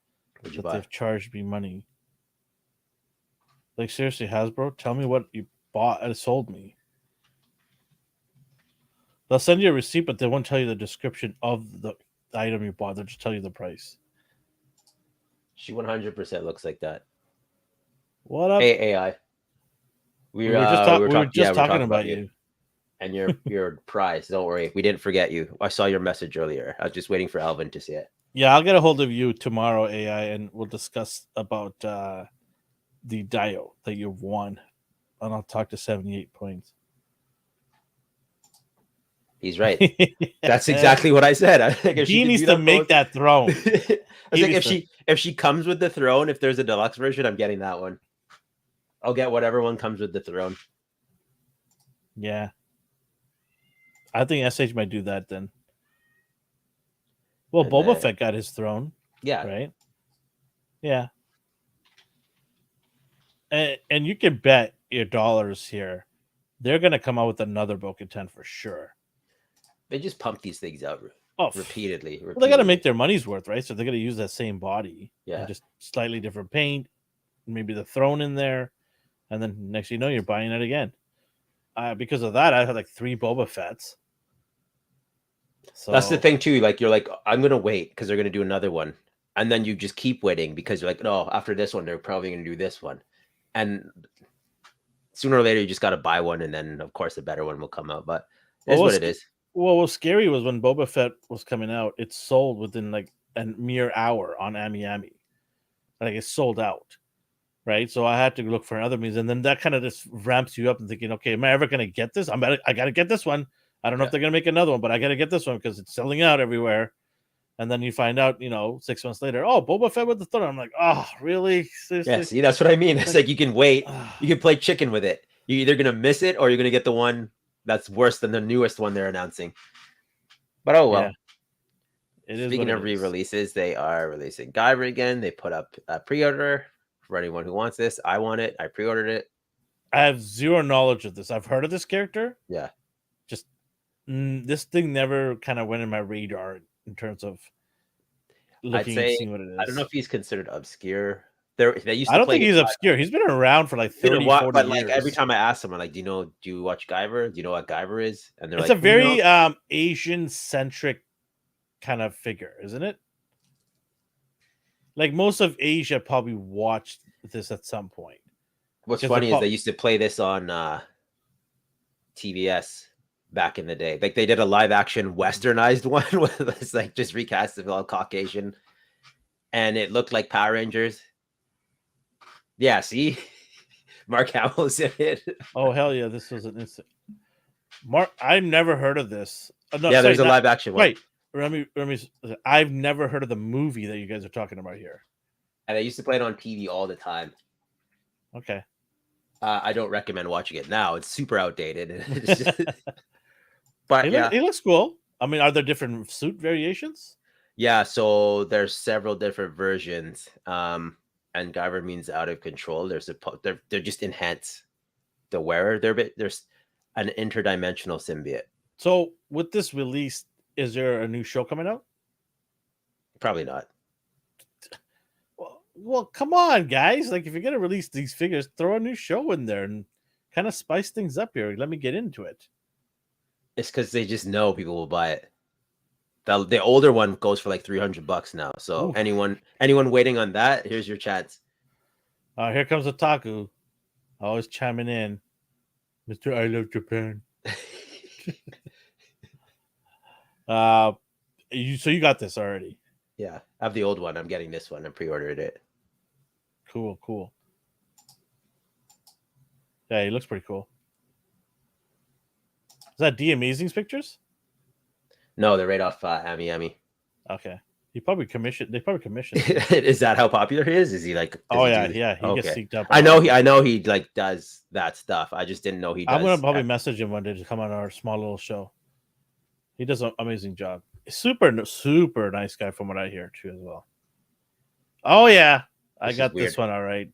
that they've charged me money. Like, seriously, Hasbro, tell me what you bought and sold me. They'll send you a receipt, but they won't tell you the description of the item you bought. They'll just tell you the price. She 100% looks like that. What up? Hey, AI. We were just talking about you. And your prize. Don't worry. We didn't forget you. I saw your message earlier. I was just waiting for Alvin to see it. Yeah, I'll get a hold of you tomorrow, AI, and we'll discuss about the Dio that you've won. And I'll talk to 78 points. He's right. That's exactly what I said. I think he needs to make that throne. I was like, if she comes with the throne, if there's a deluxe version, I'm getting that one. I'll get whatever one comes with the throne. Yeah. I think SH might do that then. Well, Boba Fett got his throne. Yeah. Right? Yeah. And you can bet your dollars here. They're going to come out with another Bo-Katan for sure. They just pump these things out repeatedly. Well, they got to make their money's worth, right? So they're going to use that same body. Yeah. And just slightly different paint. Maybe the throne in there. And then next you know, you're buying it again. Because of that, I had like 3 Boba Fett's. So that's the thing too. Like, you're like, I'm gonna wait because they're gonna do another one, and then you just keep waiting because you're like, no, after this one, they're probably gonna do this one, and sooner or later, you just gotta buy one, and then of course the better one will come out. But it's what it is. Well, what's scary was when Boba Fett was coming out, it sold within like a mere hour on Ami. Like it sold out, right? So I had to look for other means, and then that kind of just ramps you up and thinking, okay, am I ever gonna get this? I gotta get this one. I don't know if they're gonna make another one, but I gotta get this one because it's selling out everywhere. And then you find out, 6 months later, oh, Boba Fett with the throne. I'm like, oh, really? Seriously? Yeah, see, that's what I mean. It's like you can wait, you can play chicken with it. You're either gonna miss it or you're gonna get the one that's worse than the newest one they're announcing. But oh well. Yeah. Speaking of re-releases, they are releasing Guyver again. They put up a pre-order for anyone who wants this. I want it. I pre-ordered it. I have zero knowledge of this. I've heard of this character. Yeah. Just this thing never kind of went in my radar in terms of looking and seeing what it is. I don't know if he's considered obscure. They used to I don't think he's obscure. He's been around for like 30, 40 but years. Like every time I ask someone, like, do you watch Guyver? Do you know what Guyver is? And they're it's a very Asian-centric kind of figure, isn't it? Like most of Asia probably watched this at some point. What's funny is they used to play this on TBS back in the day. Like they did a live action westernized one with it's like just recast of all Caucasian, and it looked like Power Rangers. Yeah, see, Mark Hamill's in it. Oh hell yeah, this was an instant. Mark, I've never heard of this. No, yeah, there's a live action one. Wait, let me. I've never heard of the movie that you guys are talking about here. And I used to play it on TV all the time. Okay. I don't recommend watching it now. It's super outdated. It's just, but it looks cool. I mean, are there different suit variations? Yeah, so there's several different versions. And Guyver means out of control. They're just enhanced. The wearer, there's an interdimensional symbiote. So with this release, is there a new show coming out? Probably not. Well, come on, guys. Like, if you're going to release these figures, throw a new show in there and kind of spice things up here. Let me get into it. It's because they just know people will buy it. The older one goes for like $300 now. So anyone waiting on that, here's your chance. Here comes Otaku. Always chiming in. Mr. I Love Japan. So you got this already. Yeah, I have the old one. I'm getting this one. I pre-ordered it. Cool. Yeah, he looks pretty cool. Is that D Amazing's pictures? No, they're right off Ami. Okay. They probably commissioned. Is that how popular he is? Is he like? Oh yeah. He gets synced up. I know he like does that stuff. I just didn't know he does. I'm gonna probably message him one day to come on our small little show. He does an amazing job. Super nice guy from what I hear too as well. Oh yeah, I got this one all right.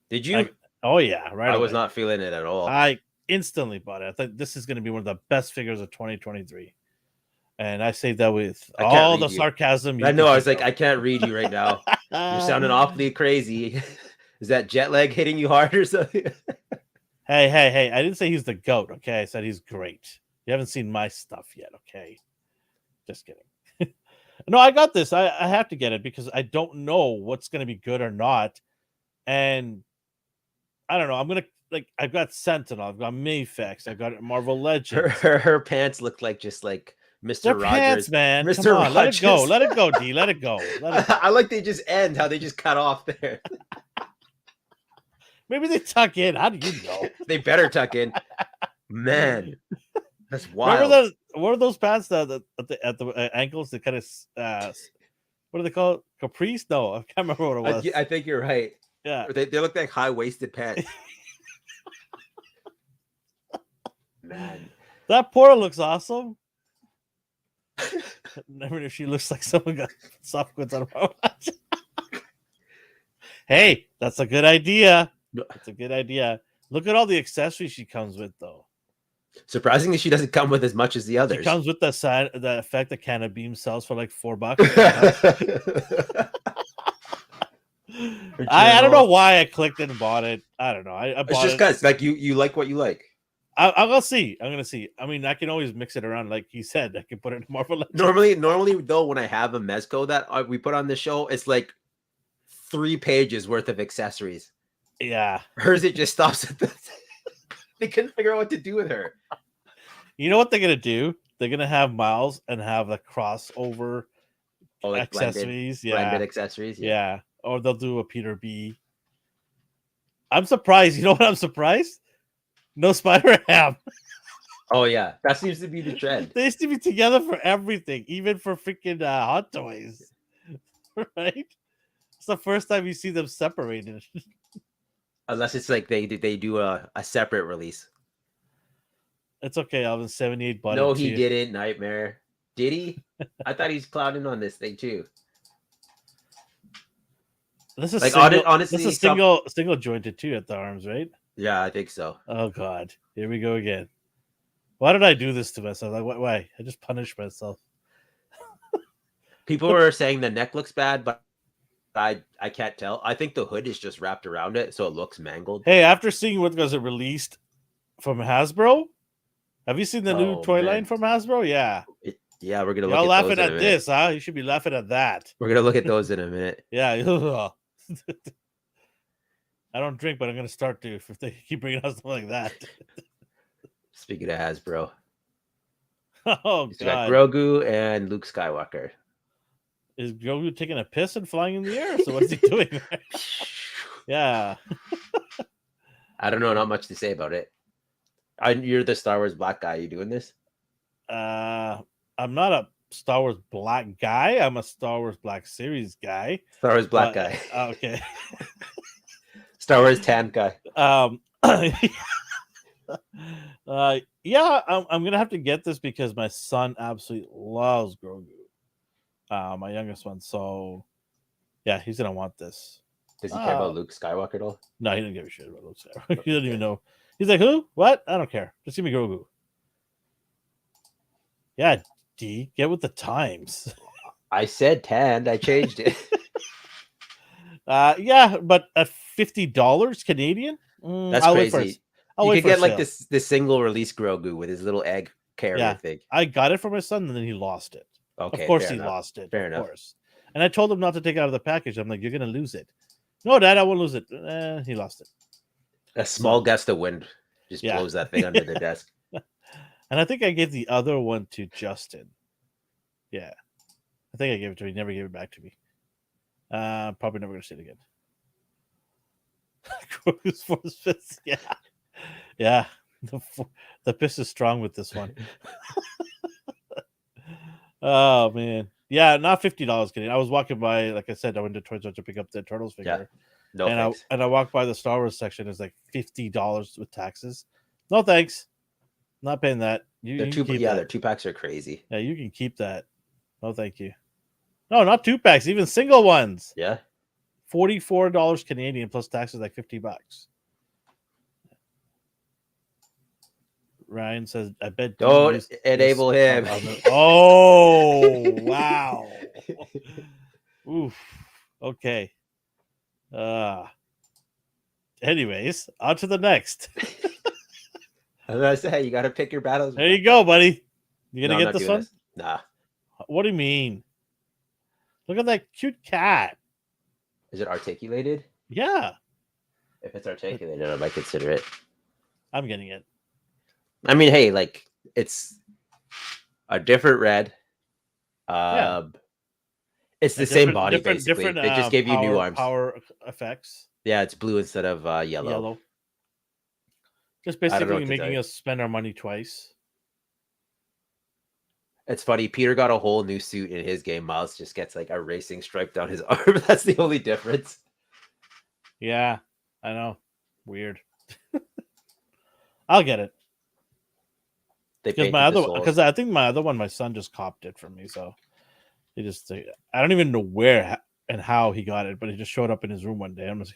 Did you? Oh yeah, right. I was not feeling it at all. I instantly bought it. I thought this is going to be one of the best figures of 2023, and I say that with all the sarcasm. I know. I was like, I can't read you right now. You're sounding awfully crazy. Is that jet lag hitting you hard or something? Hey! I didn't say he's the GOAT. Okay, I said he's great. You haven't seen my stuff yet. Okay, just kidding. No, I got this. I have to get it because I don't know what's going to be good or not, and I don't know. I'm gonna I've got Sentinel, I've got Mayfex, I've got Marvel Legends. Her pants look like just like Mr. Rogers, pants, man. Mr. Come on, Rogers. Let it go, D. Let it go. I like they just end how they just cut off there. Maybe they tuck in. How do you know? They better tuck in. Man, that's wild. Remember what are those pants at the ankles? That kind of what do they call it? Caprice? No, I can't remember what it was. I think you're right. Yeah, they look like high-waisted pants. Man, that portal looks awesome. Never if she looks like someone got soft goods on her. Hey, that's a good idea. That's a good idea. Look at all the accessories she comes with, though. Surprisingly, she doesn't come with as much as the others. She comes with the effect that Canna Beam sells for like $4. I don't know why I clicked it and bought it. I don't know. I bought it's just because like you like what you like. I'm gonna see. I mean, I can always mix it around, like he said. I can put it in Marvel Legends. Normally though, when I have a mezco that we put on the show, it's like 3 pages worth of accessories. Yeah, hers it just stops at the. They couldn't figure out what to do with her. You know what they're gonna do? they're gonna have Miles and have the crossover like accessories. blended accessories. Yeah. Or they'll do a Peter B. I'm surprised. You know what? I'm surprised. No Spider-Ham. Oh yeah, that seems to be the trend. They used to be together for everything, even for freaking Hot Toys, right? It's the first time you see them separated. Unless it's like they do a separate release. It's okay. Alvin 78 bought No, it he too. didn't. Nightmare. Did he? I thought he was clouding on this thing too. This is like single, honestly, this is single jointed too at the arms, right? Yeah, I think so. Oh God, here we go again. Why did I do this to myself? Like, why? I just punished myself. People were saying the neck looks bad, but I can't tell. I think the hood is just wrapped around it, so it looks mangled. Hey, after seeing what was released from Hasbro, have you seen the new toy line from Hasbro? Yeah. Yeah, we're gonna Y'all look at laughing those at this, huh? You should be laughing at that. We're gonna look at those in a minute. Yeah. I don't drink, but I'm gonna start to if they keep bringing out something like that. Speaking of Hasbro, oh God, got Grogu and Luke Skywalker. Is Grogu taking a piss and flying in the air? So what is he doing? Yeah. I don't know. Not much to say about it. You're the Star Wars black guy. You doing this? I'm not a Star Wars black guy. I'm a Star Wars Black Series guy. Star Wars black guy. Okay. Star Wars tan guy. Yeah, I'm gonna have to get this because my son absolutely loves Grogu. My youngest one. So yeah, he's gonna want this. Does he care about Luke Skywalker at all? No, he doesn't give a shit about Luke Skywalker. He doesn't even know. He's like, who? What? I don't care. Just give me Grogu. Yeah, D, get with the times. I said tanned. I changed it. Yeah, but at $50 Canadian, that's I'll crazy. Wait first. You could get like this single release Grogu with his little egg carrier thing. I got it for my son, and then he lost it. Okay, of course he lost it. Fair of enough. Course. And I told him not to take it out of the package. I'm like, you're gonna lose it. No, Dad, I won't lose it. He lost it. A small gust of wind just blows that thing under the desk. And I think I gave the other one to Justin. Yeah, I think I gave it to him. He never gave it back to me. Probably never gonna see it again. Grogu's force fist. Yeah. The piss is strong with this one. Oh man, yeah, not $50 Canadian. I was walking by, like I said, I went to Toys R Us to pick up the Turtles figure. Yeah. I walked by the Star Wars section. It's like $50 with taxes. No thanks, not paying that. Their 2-packs are crazy. Yeah, you can keep that. No, thank you. No, not 2-packs, even single ones. Yeah. $44 Canadian plus taxes, like $50. Ryan says, I bet. Don't enable him. Oh, wow. Oof. Okay. Anyways, on to the next. I was gonna say, you got to pick your battles. There you go, buddy. You gonna get this one? Nah. What do you mean? Look at that cute cat. Is it articulated? Yeah. If it's articulated, I might consider it. I'm getting it. I mean, hey, like it's a different red. It's the same body basically. They just gave you new arms. Power effects. Yeah, it's blue instead of yellow. Just basically making us spend our money twice. It's funny. Peter got a whole new suit in his game. Miles just gets like a racing stripe down his arm. That's the only difference. Yeah, I know. Weird. I'll get it. Because I think my other one, my son just copped it from me. So he just, I don't even know where and how he got it, but he just showed up in his room one day. I'm like,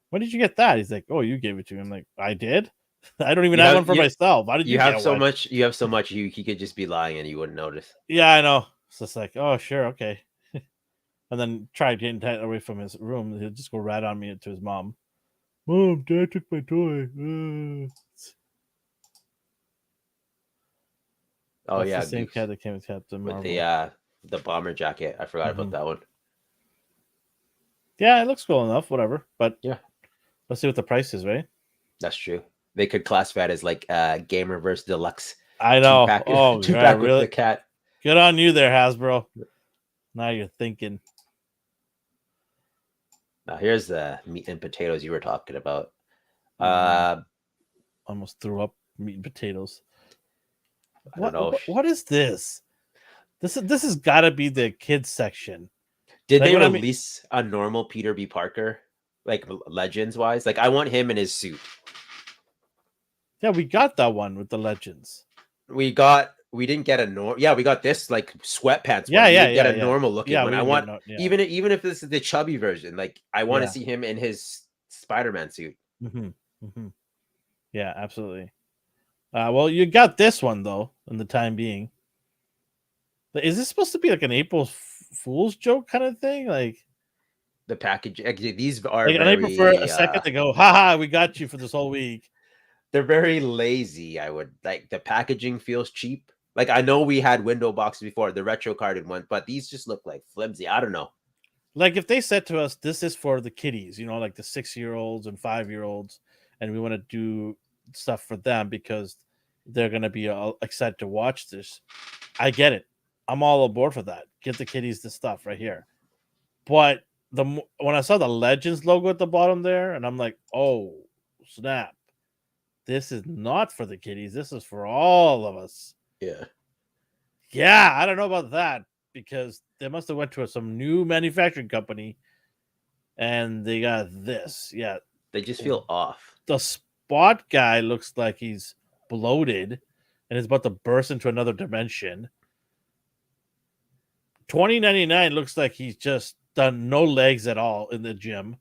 when did you get that? He's like, oh, you gave it to me. I'm like, I did. I don't even have one for myself. How did you have so much? You have so much. He could just be lying and you wouldn't notice. Yeah, I know. So it's like, oh, sure, okay. And then try getting that away from his room. He'll just go rat on me to his mom. Mom, Dad took my toy. Oh yeah, the same cat that came with Captain Marvel. With the bomber jacket. I forgot about that one. Yeah, it looks cool enough. Whatever, but yeah, let's see what the price is, right? That's true. They could classify it as like Gamerverse Deluxe. I know. Oh, two God, pack with really? the cat. Good on you there, Hasbro. Now you're thinking. Now here's the meat and potatoes you were talking about. Almost threw up meat and potatoes. I don't know. What is this? This has got to be the kids section. Did they release a normal Peter B. Parker, like Legends wise? Like I want him in his suit. Yeah, we got that one with the Legends. We didn't get a normal. Yeah, we got this like sweatpants. Yeah, one. Yeah, we didn't get a normal looking one. I want even if this is the chubby version. Like I want to see him in his Spider-Man suit. Yeah, absolutely. Well, you got this one though. In the time being, is this supposed to be like an April Fool's joke kind of thing? Like the package. These are like, very. I prefer a second to go. Ha! We got you for this whole week. They're very lazy. I would like the packaging feels cheap. Like I know we had window boxes before, the retro carded one, but these just look like flimsy. I don't know. Like if they said to us, "This is for the kiddies," like the 6-year-olds and 5-year-olds, and we want to do stuff for them because they're going to be excited to watch this. I get it. I'm all aboard for that. Get the kiddies the stuff right here. But when I saw the Legends logo at the bottom there, and I'm like, oh snap, this is not for the kiddies. This is for all of us. Yeah, I don't know about that because they must have went to some new manufacturing company and they got this. Yeah, they just feel off. The Spot guy looks like he's bloated and is about to burst into another dimension. 2099 looks like he's just done no legs at all in the gym.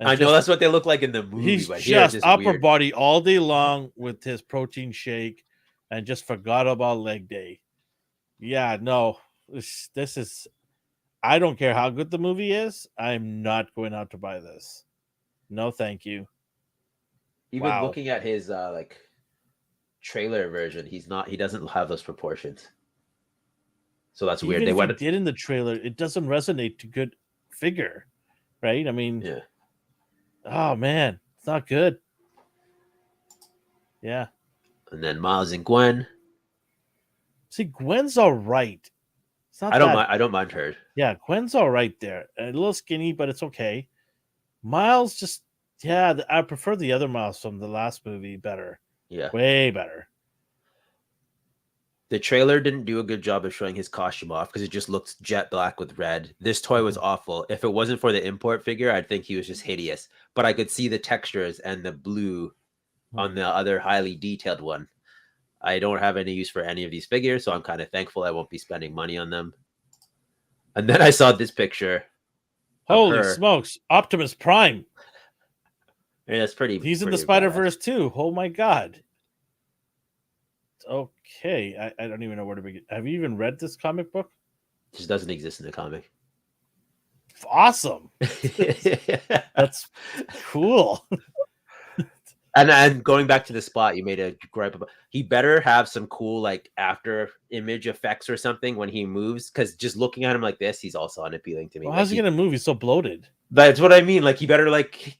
I know that's what they look like in the movie. He's but just upper body all day long with his protein shake and just forgot about leg day. Yeah, no, this is. I don't care how good the movie is. I'm not going out to buy this. No, thank you. Even looking at his like trailer version, he doesn't have those proportions. So that's weird. Even if he did in the trailer, it doesn't resonate to good figure, right? I mean, yeah. Oh man, it's not good. Yeah. And then Miles and Gwen. See, Gwen's all right. It's not I don't mind her. Yeah, Gwen's all right there. A little skinny, but it's okay. Miles just I prefer the other Miles from the last movie better. Yeah. Way better. The trailer didn't do a good job of showing his costume off because it just looked jet black with red. This toy was awful. If it wasn't for the import figure, I'd think he was just hideous. But I could see the textures and the blue on the other highly detailed one. I don't have any use for any of these figures, so I'm kind of thankful I won't be spending money on them. And then I saw this picture. Holy smokes. Optimus Prime. Yeah, that's pretty. He's in the Spider-Verse too. Oh my God. Okay. I don't even know where to begin. Have you even read this comic book? It just doesn't exist in the comic. Awesome. That's cool. And going back to the Spot, you made a gripe about. He better have some cool like after image effects or something when he moves, because just looking at him like this, he's also unappealing to me. Well, how's he gonna move? He's so bloated. That's what I mean. Like he better like.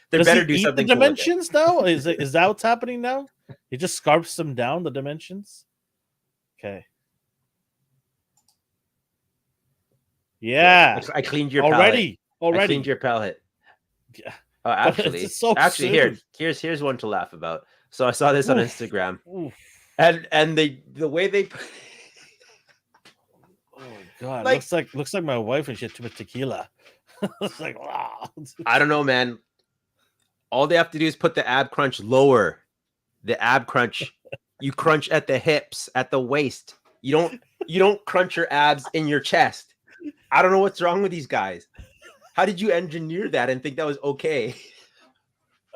They better do something. The dimensions now? Is that what's happening now? He just scarfs them down the dimensions. Okay. Yeah. I cleaned your already. Palette. I cleaned your palette. Yeah. Actually, here's one to laugh about. So I saw this on Instagram, and the way they. Oh God! Like, looks like my wife and she had too much tequila. It's like wow. I don't know, man. All they have to do is put the ab crunch lower. The ab crunch, you crunch at the hips, at the waist. You don't crunch your abs in your chest. I don't know what's wrong with these guys. How did you engineer that and think that was okay?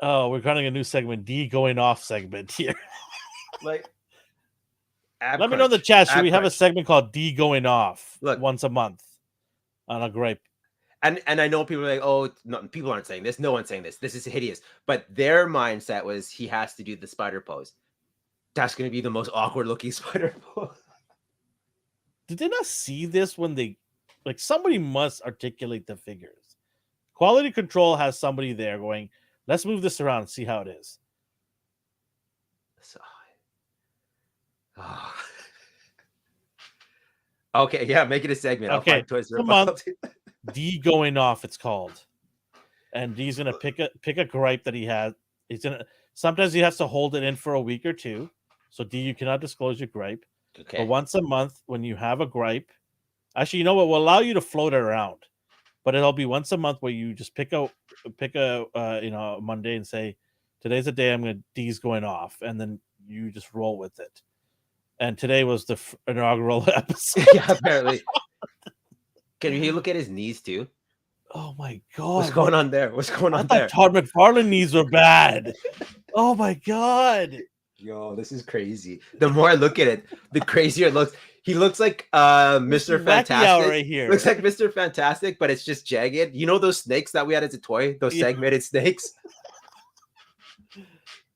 Oh, we're running a new segment, D going off segment here. Like, let me know in the chat. Should we have a segment called D going off? Look, once a month on a gripe. And I know people are like, oh, no, people aren't saying this. No one's saying this. This is hideous. But their mindset was he has to do the spider pose. That's going to be the most awkward looking spider pose. Did they not see this when they, like, somebody must articulate the figures. Quality control has somebody there going, let's move this around and see how it is. Okay, yeah, make it a segment. I'll find toys a month. D going off, it's called. And D's gonna pick a gripe that he has. He's gonna sometimes he has to hold it in for a week or two. So D, you cannot disclose your gripe. Okay. But once a month, when you have a gripe, actually, you know what? We'll allow you to float it around, but it'll be once a month where you just pick a Monday and say, today's the day D's going off, and then you just roll with it. And today was the inaugural episode. Yeah, apparently. Can you look at his knees too? Oh my god! What's going on there? What's going on there? Todd McFarlane knees were bad. Oh my god! Yo, this is crazy. The more I look at it, the crazier it looks. He looks like Mr. Fantastic. Right here. Looks like Mr. Fantastic, but it's just jagged. You know those snakes that we had as a toy? Those segmented snakes?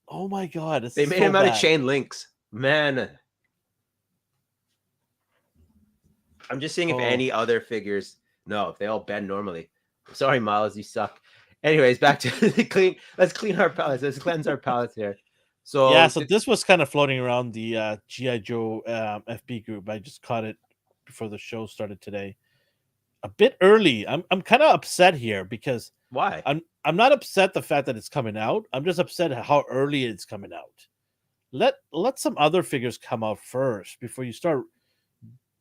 Oh my god. They made him out of chain links. Man. I'm just seeing if any other figures. No, if they all bend normally. Sorry, Miles, you suck. Anyways, back to the clean. Let's clean our palettes. Let's cleanse our palettes here. So yeah, so this was kind of floating around the G.I. Joe FB group. I just caught it before the show started today. A bit early. I'm kind of upset here because why? I'm not upset the fact that it's coming out. I'm just upset how early it's coming out. Let some other figures come out first before you start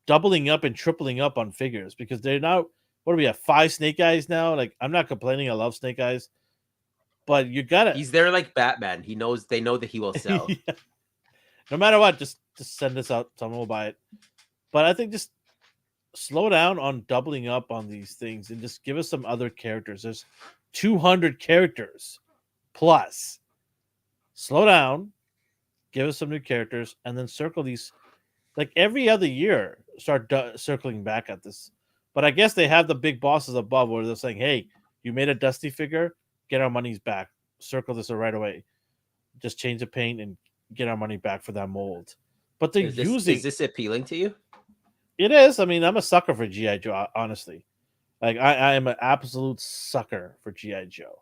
doubling up and tripling up on figures, because they're now, what do we have, 5 Snake Eyes now? Like, I'm not complaining. I love Snake Eyes. But you gotta. He's there like Batman. They know that he will sell. Yeah. No matter what, just send this out. Someone will buy it. But I think just slow down on doubling up on these things and just give us some other characters. There's 200 characters plus. Slow down, give us some new characters, and then circle these like every other year. Start circling back at this. But I guess they have the big bosses above where they're saying, "Hey, you made a Dusty figure. Get our monies back. Circle this right away. Just change the paint and get our money back for that mold." But they're using. Is this appealing to you? It is. I mean, I'm a sucker for G.I. Joe, honestly. Like, I am an absolute sucker for G.I. Joe.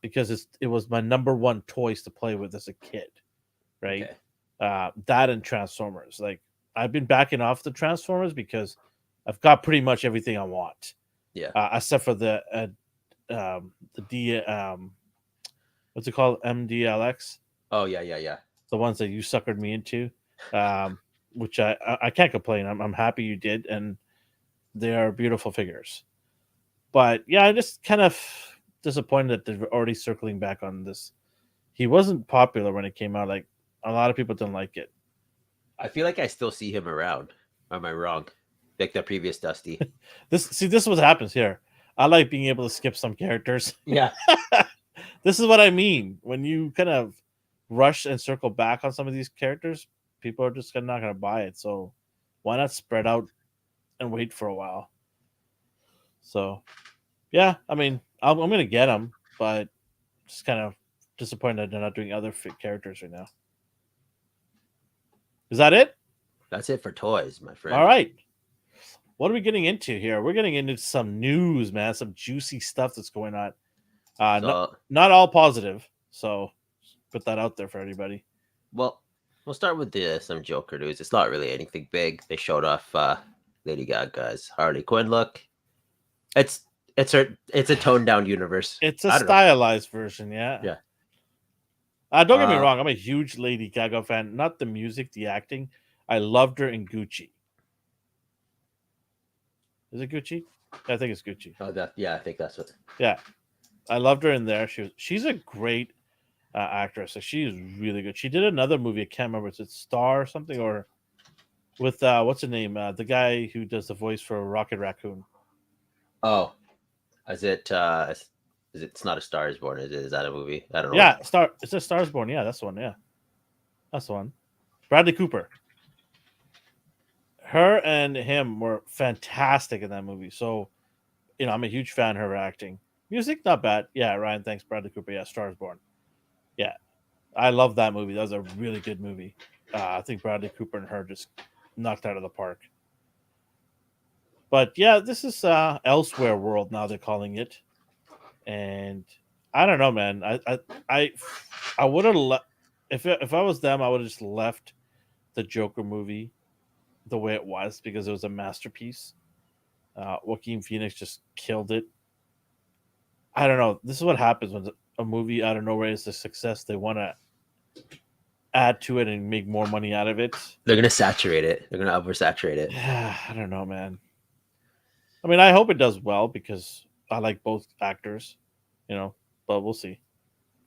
Because it was my number one toys to play with as a kid. Right? Okay. That and Transformers. Like, I've been backing off the Transformers because I've got pretty much everything I want. Yeah. Except for the D what's it called, MDLX? Oh yeah. The ones that you suckered me into, which I can't complain. I'm happy you did, and they are beautiful figures. But yeah, I'm just kind of disappointed that they're already circling back on this. He wasn't popular when it came out. Like, a lot of people didn't like it. I feel like I still see him around. Or am I wrong? Like the previous Dusty. This is what happens here. I like being able to skip some characters. Yeah. This is what I mean. When you kind of rush and circle back on some of these characters, people are just not going to buy it. So why not spread out and wait for a while? So, yeah, I mean, I'm going to get them, but just kind of disappointed that they're not doing other characters right now. Is that it? That's it for toys, my friend. All right. What are we getting into here? We're getting into some news, man. Some juicy stuff that's going on. Not all positive. So put that out there for everybody. Well, we'll start with some Joker news. It's not really anything big. They showed off Lady Gaga's Harley Quinn look. It's a toned down universe. It's a stylized version, yeah. Yeah. Don't get me wrong. I'm a huge Lady Gaga fan. Not the music, the acting. I loved her in Gucci. Is it Gucci? I think it's Gucci. Oh, I think that's what. Yeah, I loved her in there. She's a great actress. She is really good. She did another movie. I can't remember. Is it Star or something, or with what's the name? The guy who does the voice for Rocket Raccoon. Oh, is it? It's not A Star Is Born? Is that a movie? I don't know. Yeah, It's a Star Is Born. Yeah, that's the one. Yeah, that's the one. Bradley Cooper. Her and him were fantastic in that movie. So, I'm a huge fan of her acting. Music, not bad. Yeah, Ryan, thanks. Bradley Cooper. Yeah, Star Is Born. Yeah, I love that movie. That was a really good movie. I think Bradley Cooper and her just knocked out of the park. But yeah, this is Elsewhere World now they're calling it, and I don't know, man. I would have if I was them, I would have just left the Joker movie the way it was because it was a masterpiece. Joaquin Phoenix just killed it. I don't know. This is what happens when a movie out of nowhere is a success. They want to add to it and make more money out of it. They're gonna saturate it. They're gonna oversaturate it. I don't know, man. I mean, I hope it does well because I like both actors, but we'll see.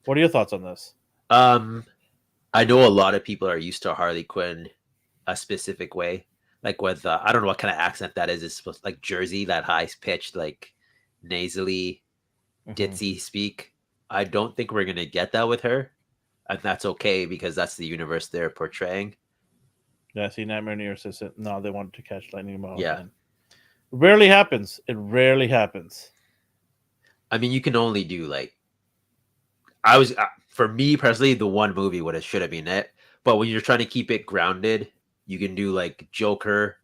What are your thoughts on this? I know a lot of people are used to Harley Quinn a specific way, like with I don't know what kind of accent that is. It's supposed like Jersey, that high pitched, like nasally, ditzy speak. I don't think we're gonna get that with her, and that's okay because that's the universe they're portraying. Yeah, see, Nightmare on New York says no, they wanted to catch lightning tomorrow. Yeah, it rarely happens. It rarely happens. I mean, you can only do like for me personally, the one movie would have should have been it. But when you're trying to keep it grounded, you can do like Joker,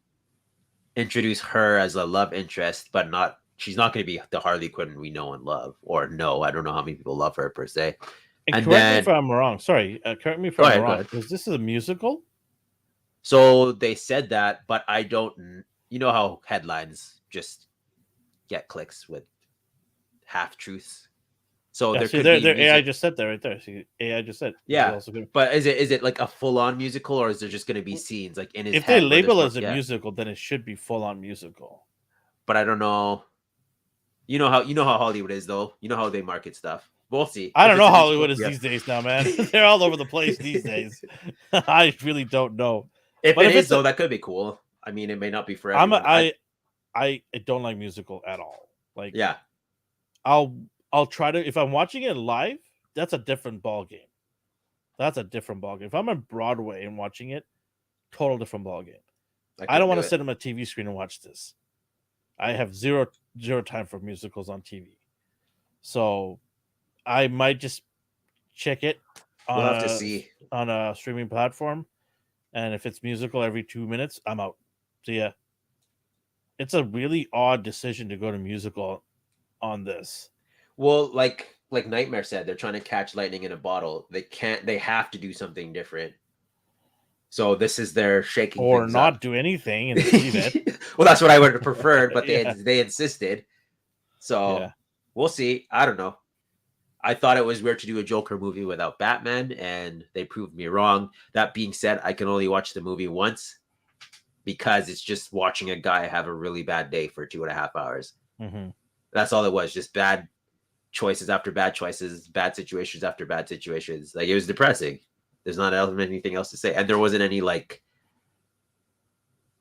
introduce her as a love interest, but she's not going to be the Harley Quinn we know and love. Or no, I don't know how many people love her per se. And correct me if I'm wrong. Sorry, correct me if I'm wrong. Is this a musical? So they said that, but I don't. You know how headlines just get clicks with half truths. So their AI just said that right there. See, AI just said, yeah. But is it like a full on musical, or is there just going to be scenes like in his? If they label it as a musical, then it should be full on musical. But I don't know. You know how Hollywood is, though. You know how they market stuff. We'll see. I don't know how Hollywood is these days now, man. They're all over the place these days. I really don't know. If it is, though, that could be cool. I mean, it may not be for everyone. I don't like musical at all. Like, yeah, I'll try to, if I'm watching it live, that's a different ball game. That's a different ball game. If I'm on Broadway and watching it, total different ball game. I don't want to sit on my TV screen and watch this. I have zero time for musicals on TV. So I might just check it we'll have to see on a streaming platform. And if it's musical every 2 minutes, I'm out. So yeah, it's a really odd decision to go to musical on this. Well, like Nightmare said, they're trying to catch lightning in a bottle. They have to do something different. So this is their shaking or not up. Do anything and leave it. Well, that's what I would have preferred, but they insisted. So we'll see. I don't know. I thought it was weird to do a Joker movie without Batman, and they proved me wrong. That being said, I can only watch the movie once because it's just watching a guy have a really bad day for 2.5 hours. Mm-hmm. That's all it was. Just bad choices after bad choices, bad situations after bad situations. Like, it was depressing. There's not anything else to say. And there wasn't any like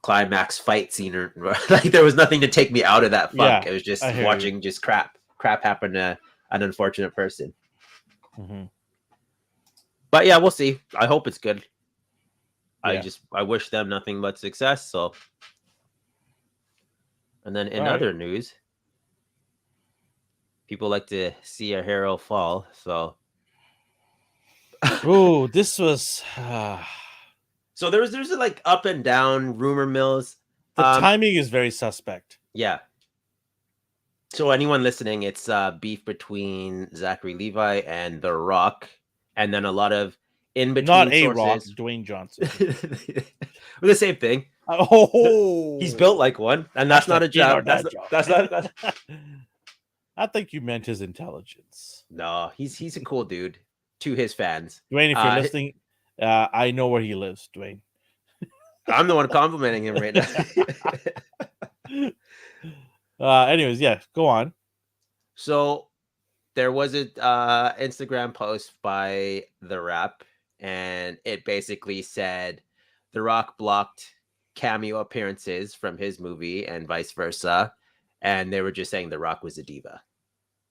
climax fight scene or like there was nothing to take me out of that funk. It was just watching just crap happen to an unfortunate person. Mm-hmm. But yeah, we'll see. I hope it's good. I wish them nothing but success. So, and then in other news, people like to see a hero fall. So, oh, this was. So there's like up and down rumor mills. The timing is very suspect. Yeah. So anyone listening, it's beef between Zachary Levi and The Rock, and then a lot of in between. Not a Rock, Dwayne Johnson. The same thing. Oh, he's built like one, and that's not a job. That's not. I think you meant his intelligence. No, he's a cool dude. To his fans, Dwayne, if you're listening, I know where he lives, Dwayne. I'm the one complimenting him right now. Anyways, go on. So there was an Instagram post by The Rap, and it basically said The Rock blocked cameo appearances from his movie and vice versa, and they were just saying The Rock was a diva.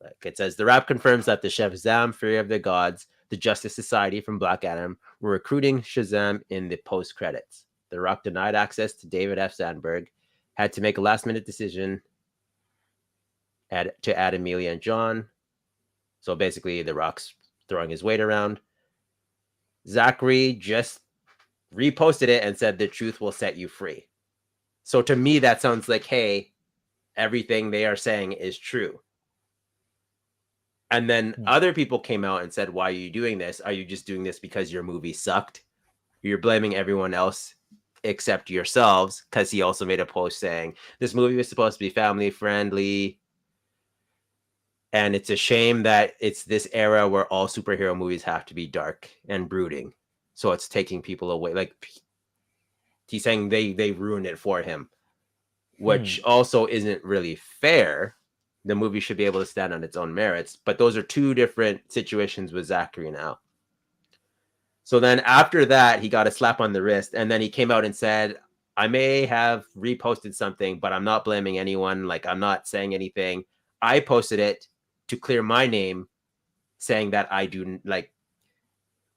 Like, it says The Rap confirms that the Shazam Fury of the Gods, the Justice Society from Black Adam, were recruiting Shazam in the post credits. The Rock denied access to David F. Sandberg, had to make a last-minute decision to add Amelia and John. So basically, The Rock's throwing his weight around. Zachary just reposted it and said, the truth will set you free. So to me, that sounds like, hey, everything they are saying is true. And then other people came out and said, why are you doing this? Are you just doing this because your movie sucked? you're blaming everyone else except yourselves, because he also made a post saying this movie was supposed to be family friendly, and it's a shame that it's this era where all superhero movies have to be dark and brooding, so it's taking people away. Like, he's saying they ruined it for him, which also isn't really fair. The movie should be able to stand on its own merits, but those are two different situations with Zachary and Al. So then after that, he got a slap on the wrist, and then he came out and said, I may have reposted something, but I'm not blaming anyone. Like, I'm not saying anything. I posted it to clear my name, saying that I do, like,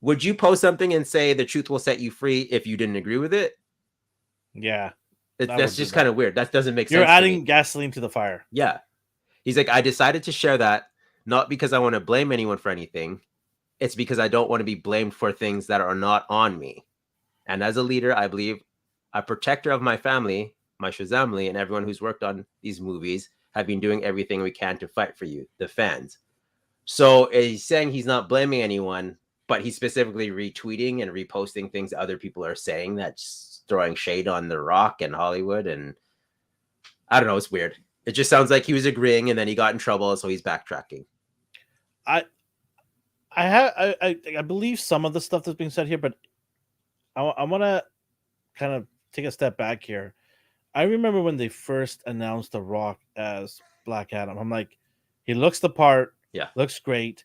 would you post something and say the truth will set you free if you didn't agree with it? Yeah. That's just kind of weird. That doesn't make sense. You're adding gasoline to the fire. Yeah. He's like, I decided to share that, not because I want to blame anyone for anything. It's because I don't want to be blamed for things that are not on me. And as a leader, I believe a protector of my family, my Shazamly, and everyone who's worked on these movies have been doing everything we can to fight for you, the fans. So he's saying he's not blaming anyone, but he's specifically retweeting and reposting things other people are saying, that's throwing shade on The Rock and Hollywood. And I don't know, it's weird. It just sounds like he was agreeing and then he got in trouble, so he's backtracking. I believe some of the stuff that's being said here, but I want to kind of take a step back here. I remember when they first announced The Rock as Black Adam. I'm like, he looks the part. Yeah. Looks great.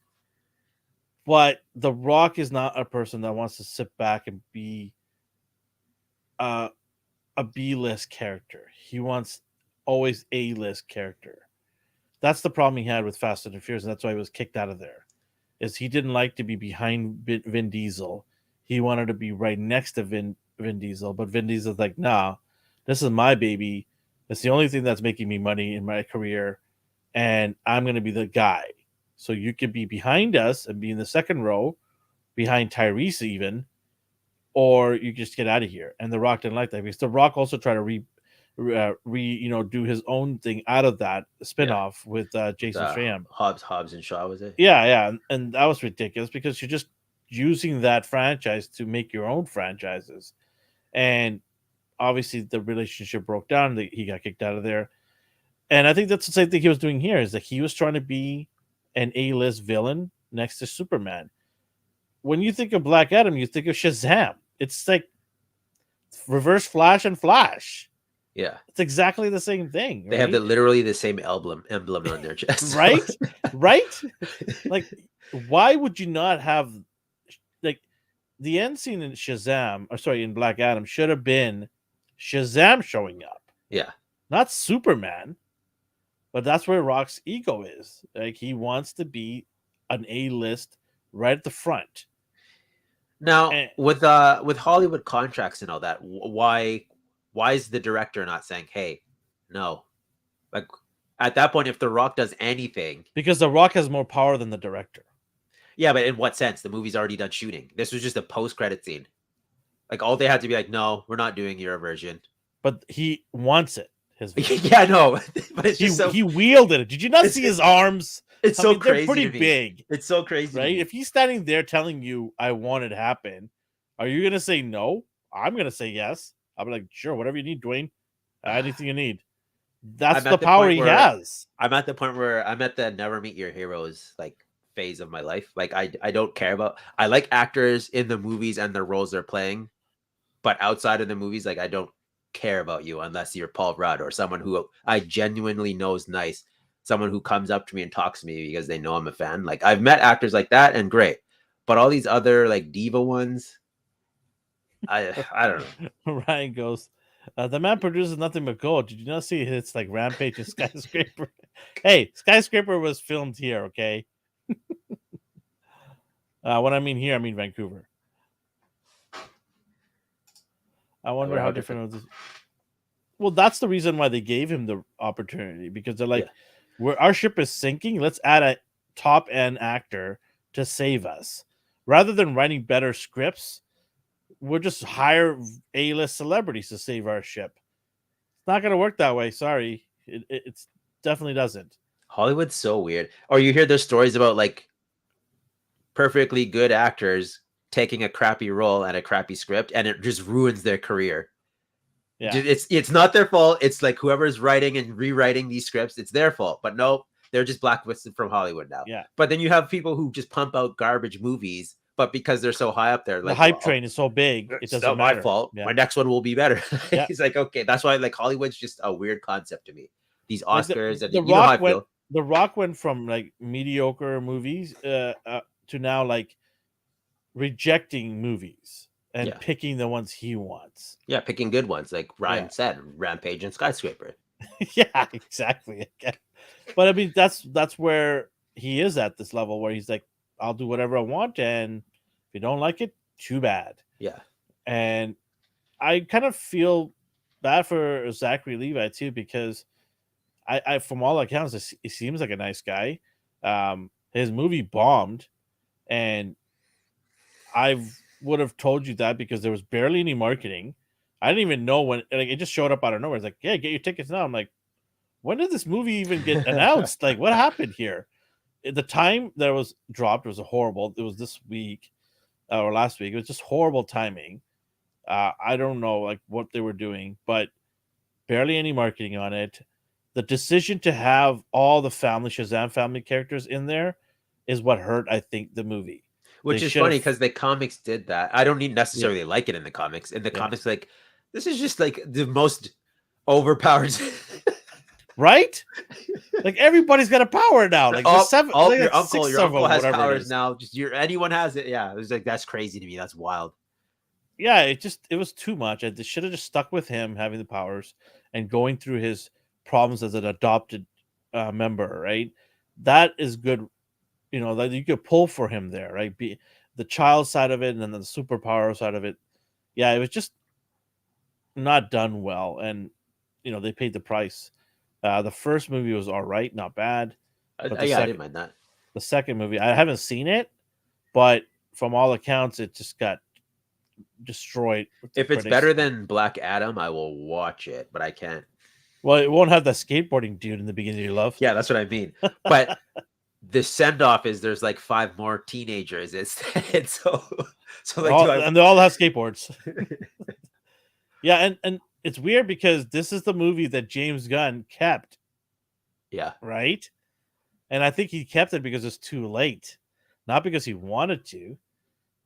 But The Rock is not a person that wants to sit back and be a B-list character. He wants always A-list character. That's the problem he had with Fast and Furious, and that's why he was kicked out of there. Is he didn't like to be behind Vin Diesel. He wanted to be right next to Vin Diesel, but Vin Diesel's like, nah, this is my baby. It's the only thing that's making me money in my career, and I'm going to be the guy. So you could be behind us and be in the second row, behind Tyrese even, or you just get out of here. And The Rock didn't like that because The Rock also tried to do his own thing out of that spinoff with Jason Statham. Hobbs and Shaw, was it? Yeah, and that was ridiculous because you're just using that franchise to make your own franchises, and obviously the relationship broke down. He got kicked out of there, and I think that's the same thing he was doing here. Is that he was trying to be an A-list villain next to Superman. When you think of Black Adam, you think of Shazam. It's like Reverse Flash and Flash. Yeah, it's exactly the same thing. Right? They have literally the same emblem on their chest, right? Right? Like, why would you not have like the end scene in in Black Adam should have been Shazam showing up. Yeah, not Superman. But that's where Rock's ego is. Like, he wants to be an A-list right at the front. Now, with Hollywood contracts and all that, why is the director not saying, hey, no? Like, at that point, if The Rock does anything... Because The Rock has more power than the director. Yeah, but in what sense? The movie's already done shooting. This was just a post-credit scene. Like, all they had to be like, no, we're not doing your version. But he wants it. Yeah, no. But it's he wielded it. Did you not see his arms? It's so crazy. They're pretty big. It's so crazy. Right? If he's standing there telling you, I want it to happen, are you going to say no? I'm going to say yes. I'll be like, sure, whatever you need, Dwayne. Anything you need. That's the power he has. I'm at the point where I'm at the never meet your heroes phase of my life. Like, I don't care about... I like actors in the movies and the roles they're playing, but outside of the movies, I don't care about you unless you're Paul Rudd or someone who I genuinely know is nice, someone who comes up to me and talks to me because they know I'm a fan. Like, I've met actors like that and great, but all these other diva ones, I don't know. Ryan goes, the man produces nothing but gold. Did you not see hits like Rampage and Skyscraper? Hey, Skyscraper was filmed here, okay? When I mean here, I mean Vancouver. I wonder how different it was. Well, that's the reason why they gave him the opportunity, because they're like, our ship is sinking. Let's add a top-end actor to save us. Rather than writing better scripts, we'll just hire A-list celebrities to save our ship. It's not going to work that way. Sorry. It definitely doesn't. Hollywood's so weird. Or you hear those stories about perfectly good actors taking a crappy role and a crappy script, and it just ruins their career. Yeah. It's not their fault. It's like whoever's writing and rewriting these scripts, it's their fault. But no, they're just blacklisted from Hollywood now. Yeah. But then you have people who just pump out garbage movies, but because they're so high up there, like the hype train is so big, it doesn't matter. My fault. Yeah. My next one will be better. Yeah. He's like, okay, that's why like Hollywood's just a weird concept to me. These Oscars like and you know how I feel. The Rock went from like mediocre movies to now like rejecting movies and picking the ones he wants. Yeah, picking good ones, like Ryan said, Rampage and Skyscraper. Yeah, exactly. But I mean, that's where he is at this level where he's like, I'll do whatever I want, and if you don't like it, too bad. Yeah. And I kind of feel bad for Zachary Levi too, because I from all accounts, he seems like a nice guy. His movie bombed, and I would have told you that because there was barely any marketing. I didn't even know when, like, it just showed up out of nowhere. It's like, yeah, get your tickets now. I'm like, when did this movie even get announced? Like, what happened here? At the time that it was dropped, it was horrible. It was this week or last week. It was just horrible timing. I don't know like what they were doing, but barely any marketing on it. The decision to have all the Shazam family characters in there is what hurt, I think, the movie. Which is funny because the comics did that. I don't need necessarily like it in the comics. In the comics, like, this is just like the most overpowered. Right? Like everybody's got a power now. Like seven, all like your uncle has powers now. Just anyone has it. Yeah, it was like that's crazy to me. That's wild. Yeah, it was too much. They should have just stuck with him having the powers and going through his problems as an adopted member. Right, that is good. You know, that you could pull for him there. Right, be the child side of it and then the superpower side of it. Yeah, it was just not done well, and you know they paid the price. The first movie was all right, not bad. I didn't mind that. The second movie, I haven't seen it, but from all accounts, it just got destroyed. If it's better than Black Adam, I will watch it, but I can't. Well, it won't have the skateboarding dude in the beginning you love. Yeah, that's what I mean. But the send off is there's like 5 more teenagers. It's so like and they all have skateboards. Yeah, and it's weird because this is the movie that James Gunn kept. Yeah. Right? And I think he kept it because it's too late. Not because he wanted to.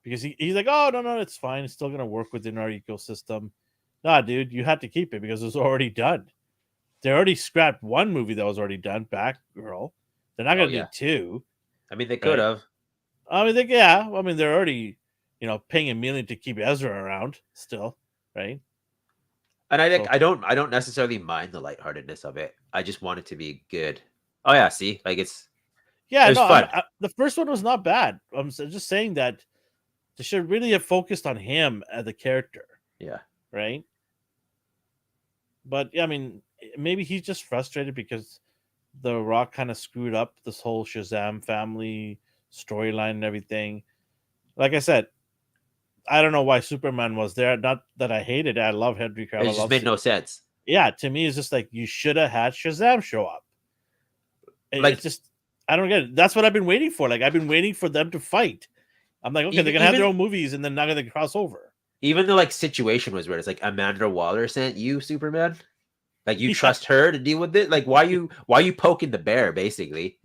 Because he's like, oh, no, it's fine. It's still going to work within our ecosystem. Nah, dude, you had to keep it because it was already done. They already scrapped one movie that was already done, Batgirl. They're not going to do 2. I mean, they could have. I mean, they're already, paying $1 million to keep Ezra around still, right? And I think I don't necessarily mind the lightheartedness of it. I just want it to be good. Oh yeah, see, like it was fun. The first one was not bad. I'm just saying that they should really have focused on him as a character. Yeah. Right. But I mean, maybe he's just frustrated because The Rock kind of screwed up this whole Shazam family storyline and everything. Like I said, I don't know why Superman was there. Not that I hated it. I love Henry Cavill. It just made no sense. Yeah, to me, it's just like you should have had Shazam show up. Like, it's just, I don't get it. That's what I've been waiting for. Like, I've been waiting for them to fight. I'm like, okay, they're gonna have their own movies, and then not gonna cross over. Even the situation was weird. It's like Amanda Waller sent you Superman. Like you trust her to deal with it. Like why you poking the bear? Basically,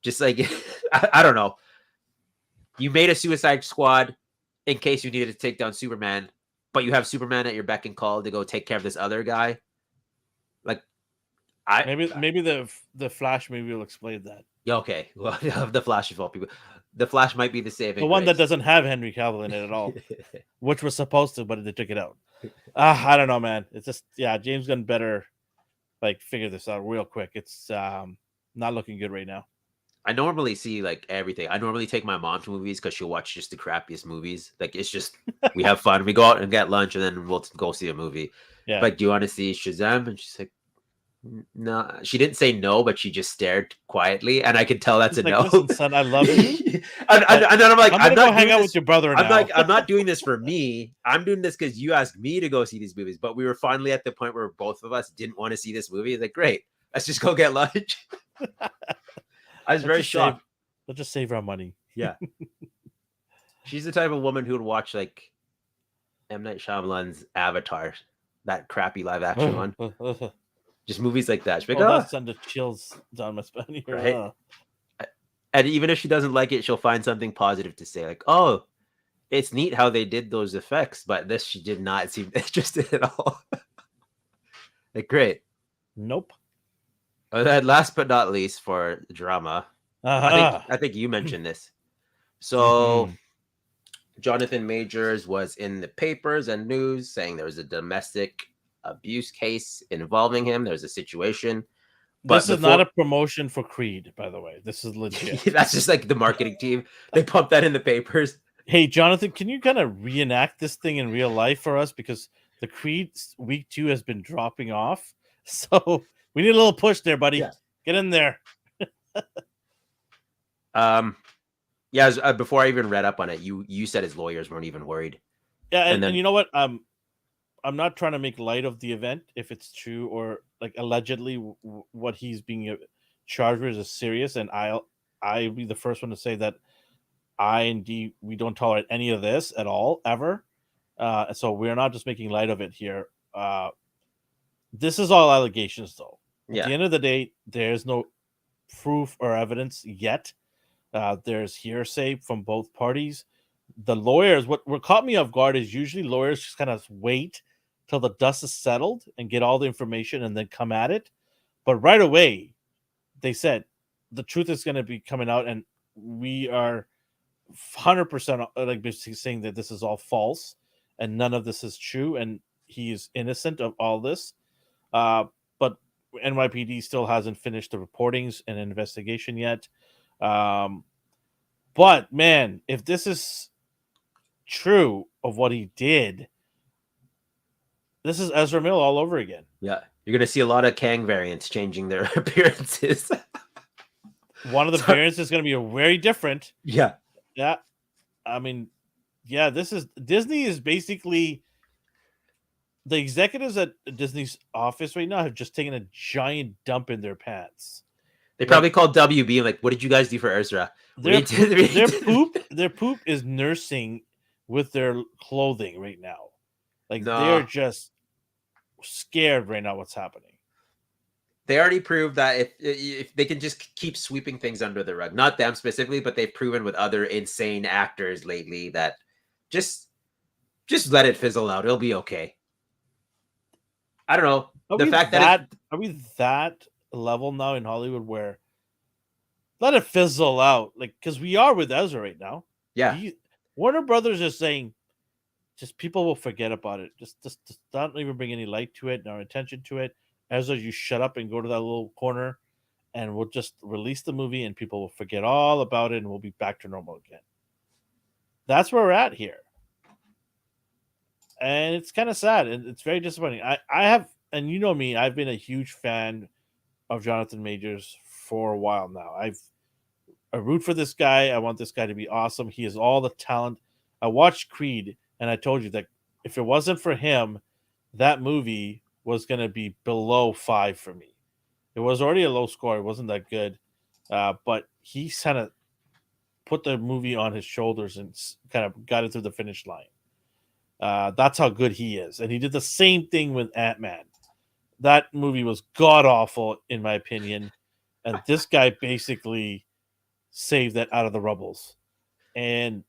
just like I don't know. You made a Suicide Squad in case you needed to take down Superman, but you have Superman at your beck and call to go take care of this other guy. Like, maybe the Flash movie will explain that. Yeah, okay. Well, the Flash of all people, the Flash might be the saving. The one that doesn't have Henry Cavill in it at all, which was supposed to, but they took it out. I don't know, man. It's just James Gunn better figure this out real quick. It's not looking good right now. I normally see everything. I normally take my mom to movies because she'll watch just the crappiest movies. Like it's just we have fun. We go out and get lunch, and then we'll go see a movie. Yeah. Like, do you want to see Shazam? And she's like, no. She didn't say no, but she just stared quietly, and I could tell that's a no. Listen, son, I love you. and then I'm like, I'm not hang out with your brother. I'm like, I'm not doing this for me. I'm doing this because you asked me to go see these movies. But we were finally at the point where both of us didn't want to see this movie. Like, great, let's just go get lunch. I was very shocked. Let's just save our money. Yeah. She's the type of woman who would watch like M. Night Shyamalan's Avatar, that crappy live action one. Just movies like that. She'd be like, that sent the chills down my spine here. Right? And even if she doesn't like it, she'll find something positive to say. Like, oh, it's neat how they did those effects, but this she did not seem interested at all. Like, great. Nope. Last but not least for drama, I think you mentioned this. So Jonathan Majors was in the papers and news saying there was a domestic abuse case involving him. There's a situation. But this is not a promotion for Creed, by the way. This is legit. That's just like the marketing team. They pump that in the papers. Hey, Jonathan, can you kind of reenact this thing in real life for us? Because the Creed week 2 has been dropping off. So we need a little push there, buddy. Yeah. Get in there. Before I even read up on it, you said his lawyers weren't even worried. Yeah, and you know what? I'm not trying to make light of the event if it's true or like allegedly what he's being charged with is serious, and I'll be the first one to say that we don't tolerate any of this at all ever. So we're not just making light of it here. This is all allegations, though. At the end of the day, there's no proof or evidence yet. There's hearsay from both parties. The lawyers, what caught me off guard is usually lawyers just kind of wait till the dust is settled and get all the information and then come at it. But right away, they said the truth is going to be coming out, and we are 100% like basically saying that this is all false and none of this is true, and he is innocent of all this. But NYPD still hasn't finished the reportings and investigation yet. But man, if this is true of what he did, this is Ezra Mill all over again. Yeah, you're gonna see a lot of Kang variants changing their appearances. One of the variants is going to be very different. Yeah. I mean, Disney is basically the executives at Disney's office right now have just taken a giant dump in their pants. They probably called WB like, "What did you guys do for Ezra?" Their poop is nursing with their clothing right now. Like they're just scared right now. What's happening? They already proved that if they can just keep sweeping things under the rug, not them specifically, but they've proven with other insane actors lately that just let it fizzle out. It'll be okay. I don't know. Are we that level now in Hollywood where let it fizzle out? Like, because we are with Ezra right now. Yeah. Warner Brothers is saying just people will forget about it. Just don't even bring any light to it, no attention to it. Ezra, you shut up and go to that little corner, and we'll just release the movie, and people will forget all about it, and we'll be back to normal again. That's where we're at here, and it's kind of sad, and it's very disappointing. I have, and you know me, I've been a huge fan of Jonathan Majors for a while now. I root for this guy. I want this guy to be awesome. He has all the talent. I watched Creed, and I told you that if it wasn't for him, that movie was going to be below 5 for me. It was already a low score. It wasn't that good. But he kind of put the movie on his shoulders and kind of got it through the finish line. That's how good he is. And he did the same thing with Ant-Man. That movie was god-awful, in my opinion. And this guy basically saved that out of the rubbles. And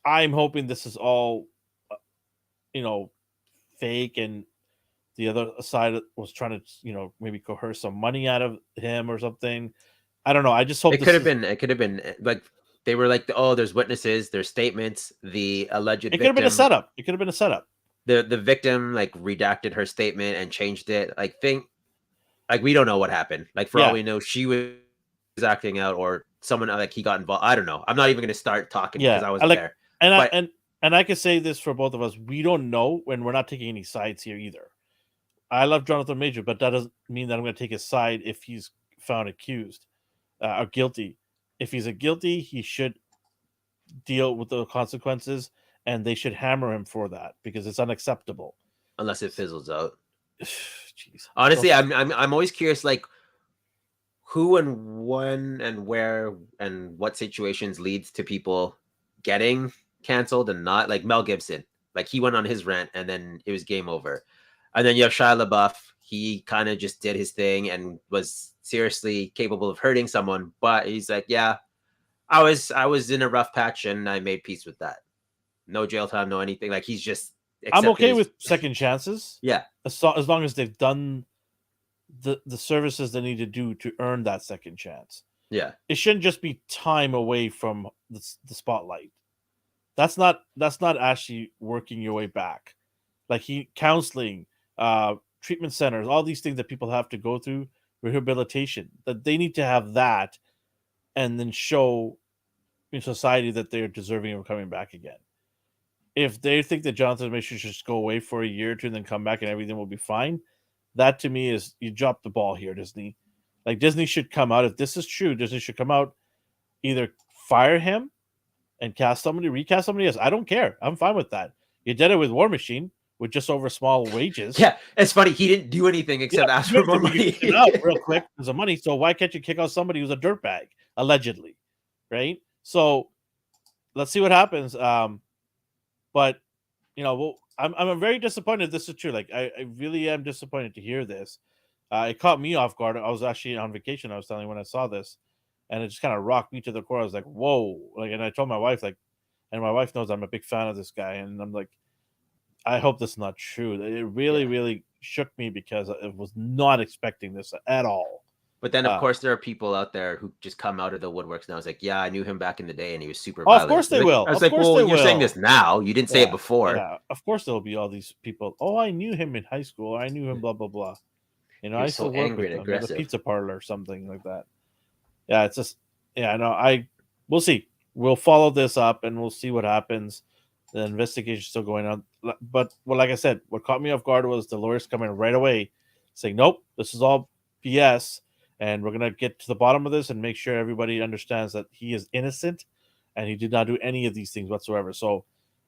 I'm hoping this is all, fake, and the other side was trying to, maybe coerce some money out of him or something. I don't know. I just hope it could have been like they were like, oh, there's witnesses, there's statements, the alleged. It could have been a setup. The victim like redacted her statement and changed it. Like we don't know what happened. Like for all we know, she was acting out, or someone like he got involved. I don't know. I'm not even going to start talking because I wasn't there. And I can say this for both of us: we don't know, and we're not taking any sides here either. I love Jonathan Major, but that doesn't mean that I'm going to take his side if he's found accused or guilty. If he's guilty, he should deal with the consequences, and they should hammer him for that because it's unacceptable. Unless it fizzles out. Jeez. Honestly, I'm always curious, like who and when and where and what situations leads to people getting canceled and not, like Mel Gibson. Like he went on his rant and then it was game over. And then you have Shia LaBeouf. He kind of just did his thing and was seriously capable of hurting someone. But he's like, yeah, I was in a rough patch and I made peace with that. No jail time, no anything. Like he's just. I'm okay with second chances. Yeah, as long as they've done the services they need to do to earn that second chance. Yeah, it shouldn't just be time away from the spotlight. That's not actually working your way back. Like counseling, treatment centers, all these things that people have to go through, rehabilitation, that they need to have that, and then show in society that they're deserving of coming back again. If they think that Jonathan Majors should just go away for a year or two and then come back and everything will be fine, that to me is you dropped the ball here, Disney. Like Disney should come out, if this is true, Disney should come out, either fire him and recast somebody else. I don't care. I'm fine with that. You did it with War Machine with just over small wages. Yeah, it's funny. He didn't do anything except ask for more money. Out real quick because of money. So why can't you kick out somebody who's a dirtbag, allegedly, right? So let's see what happens. But I'm very disappointed this is true. Like I really am disappointed to hear this. It caught me off guard. I was actually on vacation. I was telling you when I saw this, and it just kind of rocked me to the core. I was like, "Whoa!" Like, and I told my wife, like, and my wife knows I'm a big fan of this guy, and I'm like, I hope this is not true. It really, really shook me because I was not expecting this at all. But then, of course, there are people out there who just come out of the woodworks now. It's like, yeah, I knew him back in the day, and he was super violent. Of course they will. I was like, well, you're saying this now. You didn't say it before. Yeah, of course there will be all these people. Oh, I knew him in high school. I knew him, blah, blah, blah. I used to work with him at a pizza parlor or something like that. Yeah, it's just, we'll see. We'll follow this up, and we'll see what happens. The investigation is still going on. But, like I said, what caught me off guard was the lawyers coming right away saying, nope, this is all BS. And we're going to get to the bottom of this and make sure everybody understands that he is innocent and he did not do any of these things whatsoever. So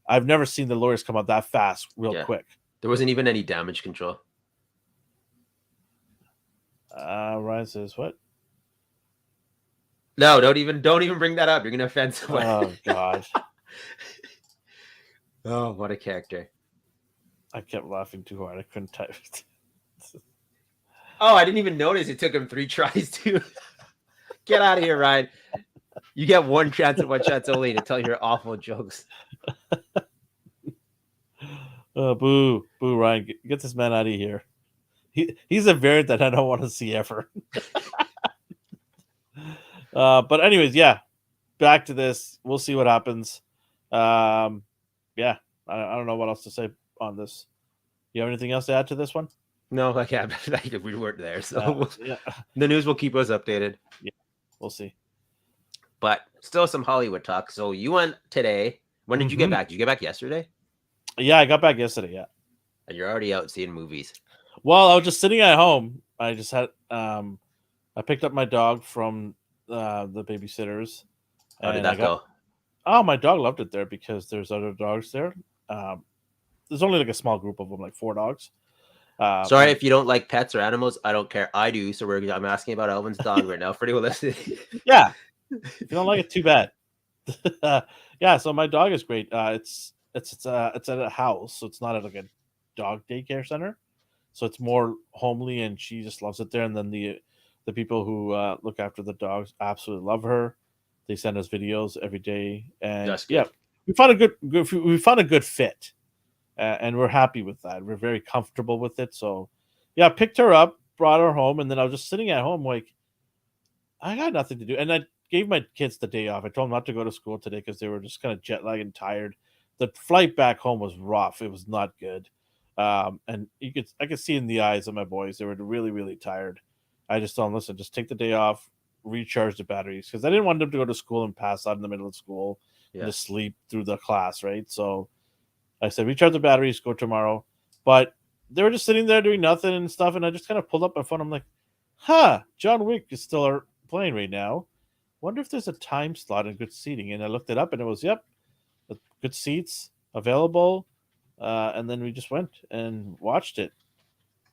I've never seen the lawyers come out that fast, quick. There wasn't even any damage control. Ryan says, what? No, don't even bring that up. You're going to offend someone. Oh, God. Oh, what a character. I kept laughing too hard. I couldn't type it. Oh, I didn't even notice it took him 3 tries to get out of here, Ryan. You get one chance and one chance only to tell your awful jokes. Boo, Ryan. Get this man out of here. He's a variant that I don't want to see ever. But anyways, yeah. Back to this. We'll see what happens. I don't know what else to say on this. You have anything else to add to this one? No, like we weren't there, so the news will keep us updated. Yeah, we'll see. But still some Hollywood talk. So you went today. When did you get back? Did you get back yesterday? Yeah, I got back yesterday. Yeah, and you're already out seeing movies. Well, I was just sitting at home. I just had I picked up my dog from the babysitters. How did that go? Oh, my dog loved it there because there's other dogs there. There's only like a small group of them, like 4 dogs. Sorry if you don't like pets or animals. I don't care. I do. So I'm asking about Elvin's dog right now for anyone listening. Yeah, if you don't like it, too bad. Yeah, so my dog is great. It's at a house, so it's not at like a dog daycare center. So it's more homely, and she just loves it there. And then the people who look after the dogs absolutely love her. They send us videos every day, and we found a good fit. And we're happy with that. We're very comfortable with it. So, yeah, I picked her up, brought her home, and then I was just sitting at home like, I got nothing to do. And I gave my kids the day off. I told them not to go to school today because they were just kind of jet lagged and tired. The flight back home was rough. It was not good. And I could see in the eyes of my boys, they were really, really tired. I just told them, listen, just take the day off, recharge the batteries. Because I didn't want them to go to school and pass out in the middle of school and just sleep through the class, right? So I said, recharge the batteries, go tomorrow. But they were just sitting there doing nothing and stuff, and I just kind of pulled up my phone. I'm like, John Wick is still playing right now. Wonder if there's a time slot and good seating. And I looked it up, and it was, good seats available. And then we just went and watched it.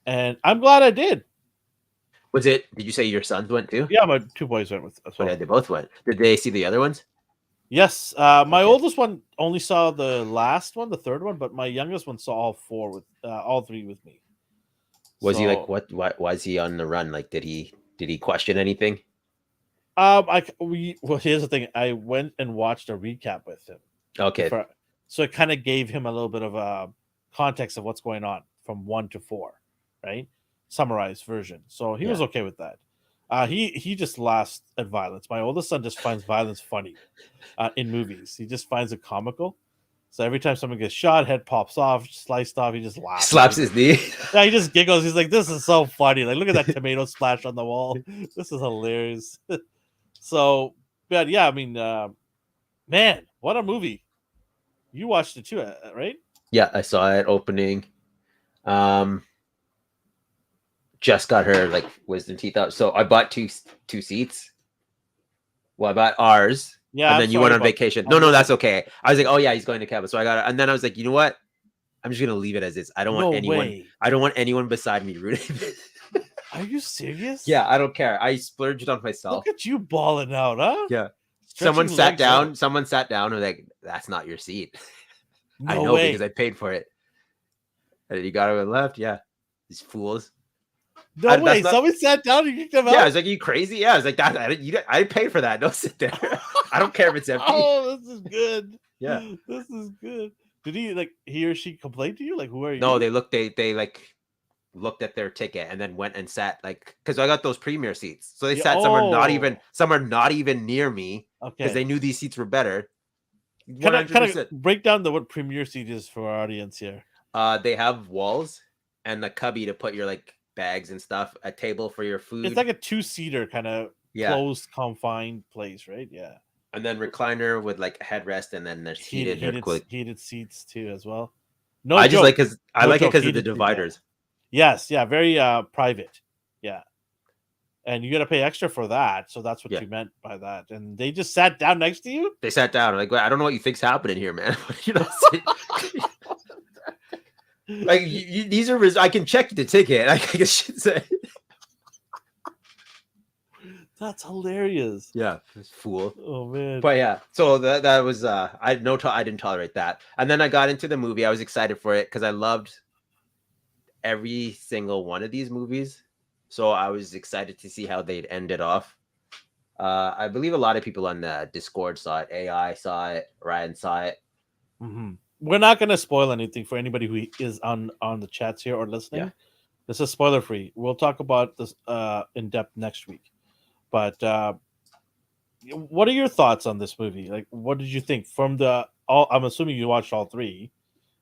And I'm glad I did. Did you say your sons went too? Yeah, my 2 boys went with us. Well. They both went. Did they see the other ones? Yes, my Okay. oldest one only saw the last one, the third one, but my youngest one saw all three with me. Was he like So, what? Why was he on the run? Like, did he question anything? well, here's the thing. I went and watched a recap with him Okay. before, so it kind of gave him a little bit of a context of what's going on from 1 to 4, right? Summarized version. So he was Yeah. okay with that. He just laughs at violence. My oldest son just finds violence funny in movies. He just finds it comical. So every time someone gets shot, head pops off, sliced off, he just laughs. Slaps his knee. Yeah, he just giggles. He's like, "This is so funny! Like, look at that tomato splash on the wall. This is hilarious." So, but yeah, I mean, man, what a movie! You watched it too, right? Yeah, I saw it opening. Just got her like wisdom teeth out, so I bought two seats. Well, I bought ours. Yeah, and I'm then you went sorry on about- vacation. I'm No, really- that's okay. I was like, oh yeah, he's going to Cabot, so I got it. And then I was like, you know what? I'm just gonna leave it as is. I don't want No anyone. way. I don't want anyone beside me rooting. Are you serious? Yeah, I don't care. I splurged on myself. Look at you balling out, huh? Yeah. Stretching Someone sat legs down. out. Someone sat down and like, that's not your seat. I No know way. because I paid for it. And then you got it and left. Yeah, these fools. No that's way. not- Someone sat down and you kicked them out. Yeah, I was like, you crazy? Yeah, I was like, that. I paid for that. Don't sit there. I don't care if it's empty. Oh, this is good. Yeah. This is good. Did he or she complain to you? Like, who are you? No, they like looked at their ticket and then went and sat like because I got those premier seats. So they Yeah, sat oh. some are not even near me because Okay. they knew these seats were better. Kind 100%. of break down what premier seat is for our audience here. They have walls and a cubby to put your like bags and stuff, a table for your food. It's like a 2-seater kind of Yeah. closed, confined place, right? Yeah. And then recliner with like a headrest, and then there's heated seats too as well. No, I just joke. like because I No like it joke, because of the heated seats, yeah. dividers. Yes, yeah, very private. Yeah. And you got to pay extra for that, so that's what Yeah. you meant by that. And they just sat down next to you? They sat down. Like, I don't know what you think's happening here, man. You know, like these are I can check the ticket. I should say. That's hilarious. Yeah, this fool. Oh man. But yeah, so that was I didn't tolerate that. And then I got into the movie. I was excited for it because I loved every single one of these movies. So I was excited to see how they'd end it off. I believe a lot of people on the Discord saw it. AI saw it. Ryan saw it. Mm-hmm. We're not going to spoil anything for anybody who is on the chats here or listening. Yeah. This is spoiler free. We'll talk about this in depth next week. But what are your thoughts on this movie? Like, what did you think from I'm assuming you watched all three,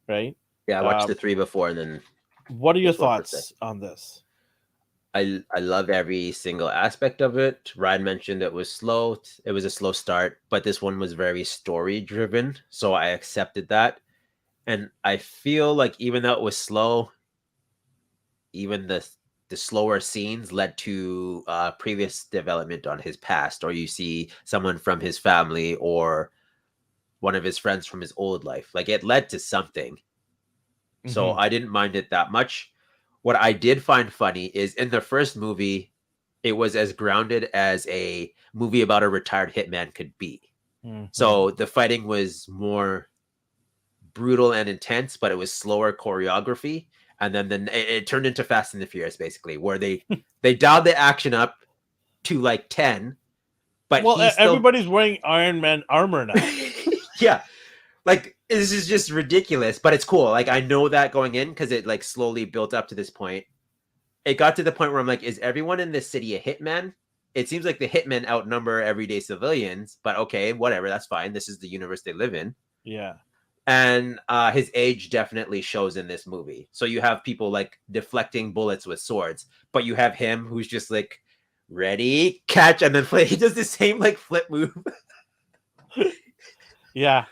right? Yeah, I watched the 3 before, and then. What are your This one per thoughts on this? I love every single aspect of it. Ryan mentioned it was slow. It was a slow start, but this one was very story driven, so I accepted that. And I feel like even though it was slow, even the slower scenes led to previous development on his past, or you see someone from his family or one of his friends from his old life. Like it led to something. Mm-hmm. So I didn't mind it that much. What I did find funny is in the first movie, it was as grounded as a movie about a retired hitman could be. Mm-hmm. So the fighting was more brutal and intense, but it was slower choreography. And then it turned into Fast and the Furious, basically, where they dialed the action up to like 10. But everybody's wearing Iron Man armor now. Yeah. Like, this is just ridiculous, but it's cool. Like, I know that going in because it like slowly built up to this point. It got to the point where I'm like, is everyone in this city a hitman? It seems like the hitmen outnumber everyday civilians, but okay, whatever. That's fine. This is the universe they live in. Yeah. And his age definitely shows in this movie. So you have people like deflecting bullets with swords, but you have him who's just like, ready, catch, and then play. He does the same like flip move. Yeah.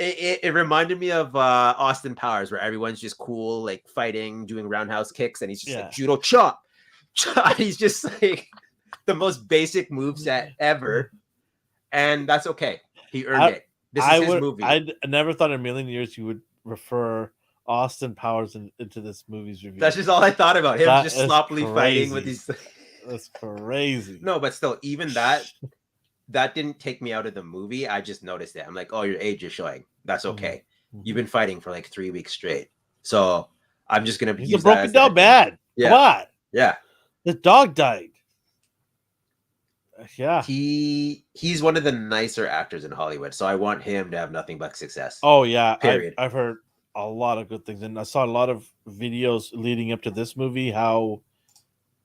It reminded me of Austin Powers, where everyone's just cool, like fighting, doing roundhouse kicks, and he's just like judo chop. He's just like the most basic moveset ever, and that's okay. He earned it. This is his movie. I never thought in a million years you would refer Austin Powers into this movie's review. That's just all I thought about him, just sloppily fighting with these. That's crazy. No, but still, even that, that didn't take me out of the movie. I just noticed it. I'm like, oh, your age is showing. That's okay. Mm-hmm. You've been fighting for like 3 weeks straight. So I'm just gonna He's use a that broken as the down man. Yeah. Come on. Yeah. The dog died. Yeah. He's one of the nicer actors in Hollywood. So I want him to have nothing but success. Oh yeah. Period. I've heard a lot of good things, and I saw a lot of videos leading up to this movie how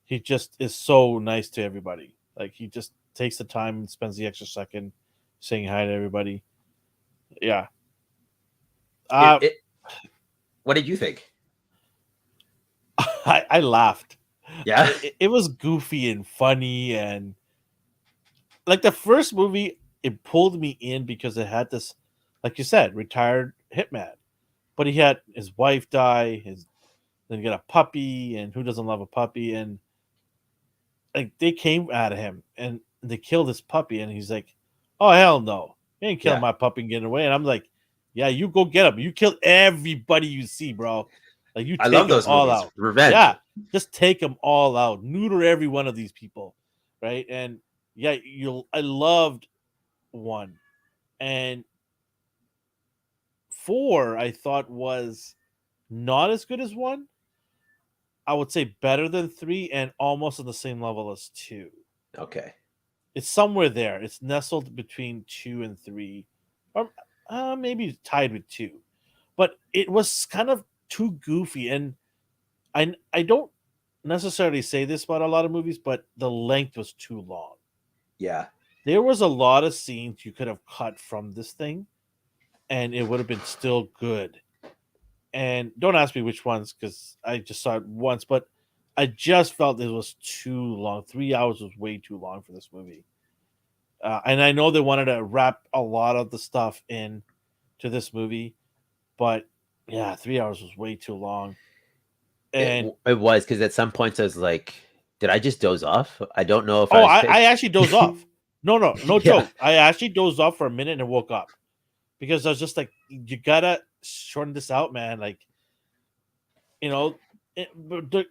he just is so nice to everybody. Like he just takes the time and spends the extra second saying hi to everybody. Yeah. What did you think? I laughed. Yeah. It was goofy and funny, and like the first movie, it pulled me in because it had this, like you said, retired hitman. But he had his wife die, then he got a puppy, and who doesn't love a puppy? And like they came at him and they killed his puppy, and he's like, "Oh hell no, you ain't killing my puppy and getting away." And I'm like, "Yeah, you go get him. You kill everybody you see, bro. Like you I take love them those all movies. out. Revenge. Yeah, just take them all out. Neuter every one of these people, right?" And yeah, I loved 1, and 4 I thought was not as good as 1. I would say better than 3 and almost on the same level as 2. Okay. It's somewhere there. It's nestled between 2 and 3, or maybe tied with 2. But it was kind of too goofy, and I don't necessarily say this about a lot of movies, but the length was too long. Yeah. There was a lot of scenes you could have cut from this thing, and it would have been still good. And don't ask me which ones because I just saw it once, but I just felt it was too long. 3 hours was way too long for this movie. And I know they wanted to wrap a lot of the stuff in to this movie, but yeah, 3 hours was way too long. And it was because at some points I was like, did I just doze off? I don't know if I actually dozed off. No Yeah. joke. I actually dozed off for a minute and woke up because I was just like, you gotta shorten this out, man. Like, but the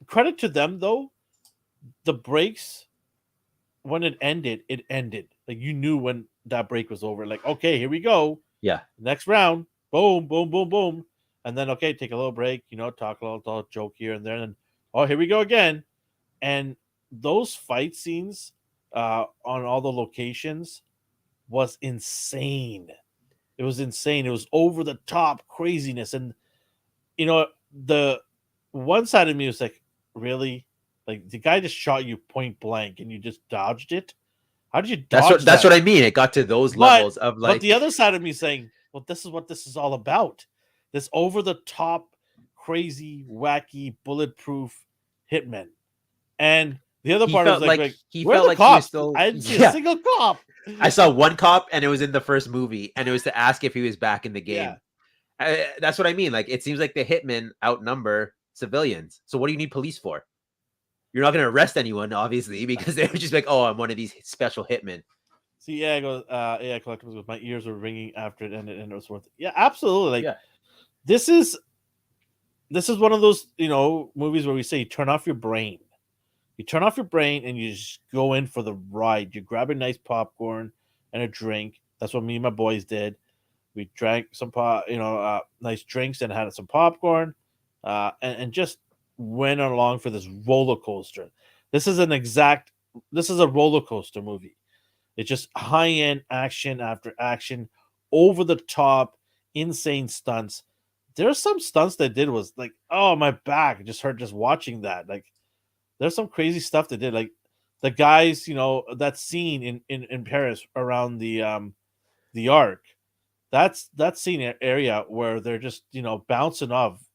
credit to them though, the breaks when it ended. Like you knew when that break was over. Like, okay, here we go. Yeah. Next round. Boom, boom, boom, boom. And then okay, take a little break, talk a little joke here and there, and then here we go again. And those fight scenes on all the locations was insane. It was insane. It was over the top craziness. And the one side of me was like, really? Like the guy just shot you point blank and you just dodged it? How did you dodge That's what I mean. It got to those levels of like. But the other side of me saying, well, this is what this is all about. This over the top, crazy, wacky, bulletproof hitman. And the other part was like he where felt the like cops? he was still. I didn't see a single cop. I saw one cop, and it was in the first movie, and it was to ask if he was back in the game. Yeah. That's what I mean. Like it seems like the hitmen outnumber civilians. So what do you need police for? You're not going to arrest anyone, obviously, because they were just like, "Oh, I'm one of these special hitmen." See, I goes, collectibles. My ears were ringing after it ended, and it was worth it. Yeah, absolutely. Like this is one of those movies where we say you turn off your brain. You turn off your brain and you just go in for the ride. You grab a nice popcorn and a drink. That's what me and my boys did. We drank some nice drinks and had some popcorn, and just went along for this roller coaster. This is a roller coaster movie. It's just high end action after action, over the top, insane stunts. There's some stunts they did was like, oh, my back it just hurt just watching that. Like there's some crazy stuff they did. Like the guys, that scene in Paris around the Arc. That's that scene area where they're just bouncing off,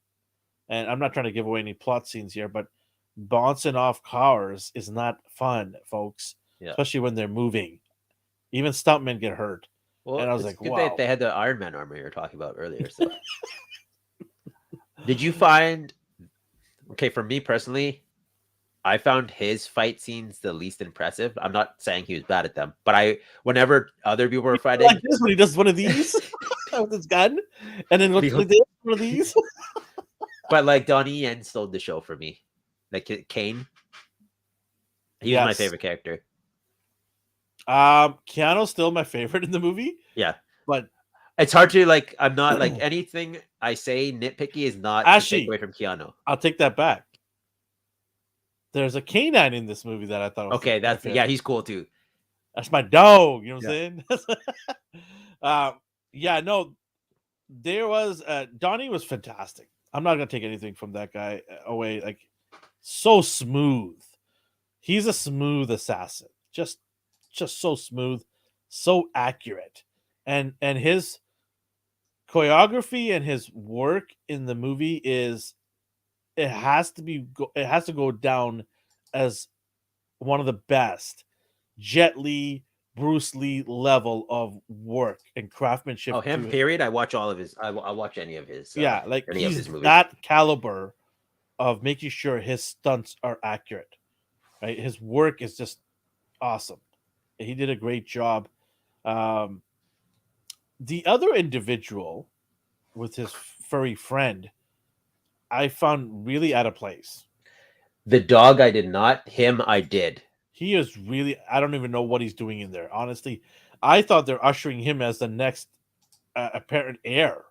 and I'm not trying to give away any plot scenes here, but bouncing off cars is not fun, folks. Yeah. Especially when they're moving. Even stuntmen get hurt. Well, and I was like, wow. They had the Iron Man armor you were talking about earlier. So, did you find? Okay, for me personally, I found his fight scenes the least impressive. I'm not saying he was bad at them, but whenever other people were fighting, like this when he does one of these with his gun, and then one of these. But like Donnie Yen stole the show for me. Like Kane, he was my favorite character. Keanu's still my favorite in the movie. Yeah, but it's hard to like. I'm not like anything I say nitpicky is not to take away from Keanu. I'll take that back. There's a canine in this movie that I thought was okay. That's he's cool too. That's my dog. You know what I'm saying? Yeah, no. There was Donnie was fantastic. I'm not gonna take anything from that guy away. Like, so smooth. He's a smooth assassin. Just so smooth, so accurate, and his choreography and his work in the movie it has to go down as one of the best Jet Li, Bruce Lee level of work and craftsmanship. Oh, him, period. I watch all of his. I'll watch any of his. Yeah, like any he's of his movies. that caliber of making sure his stunts are accurate. Right, his work is just awesome. He did a great job. The other individual with his furry friend, I found really out of place. The dog, I did not. Him, I did. He is really. I don't even know what he's doing in there. Honestly, I thought they're ushering him as the next apparent heir.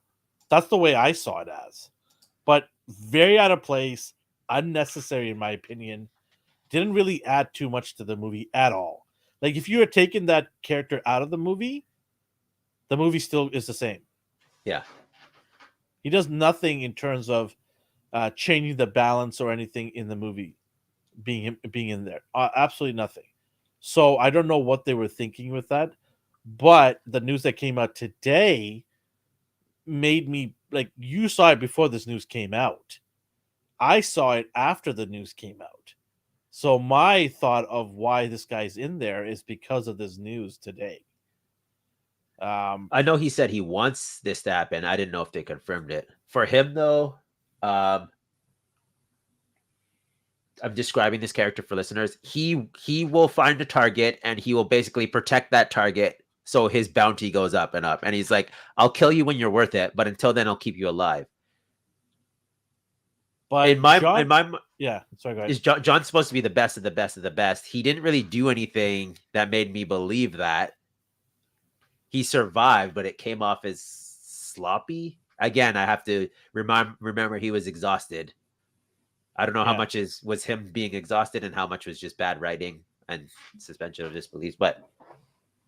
That's the way I saw it as. But very out of place, unnecessary in my opinion. Didn't really add too much to the movie at all. Like, if you had taken that character out of the movie still is the same. Yeah. He does nothing in terms of changing the balance or anything in the movie being in there. Absolutely nothing. So I don't know what they were thinking with that, but the news that came out today made me, like, you saw it before this news came out. I saw it after the news came out. So my thought of why this guy's in there is because of this news today. I know he said he wants this to happen. I didn't know if they confirmed it. For him, though, I'm describing this character for listeners. He will find a target and he will basically protect that target so his bounty goes up and up. And he's like, I'll kill you when you're worth it, but until then, I'll keep you alive. But in my yeah, sorry, go ahead. Is John's supposed to be the best of the best of the best. He didn't really do anything that made me believe that. He survived, but it came off as sloppy. Again, I have to remember he was exhausted. I don't know how much was him being exhausted and how much was just bad writing and suspension of disbelief. But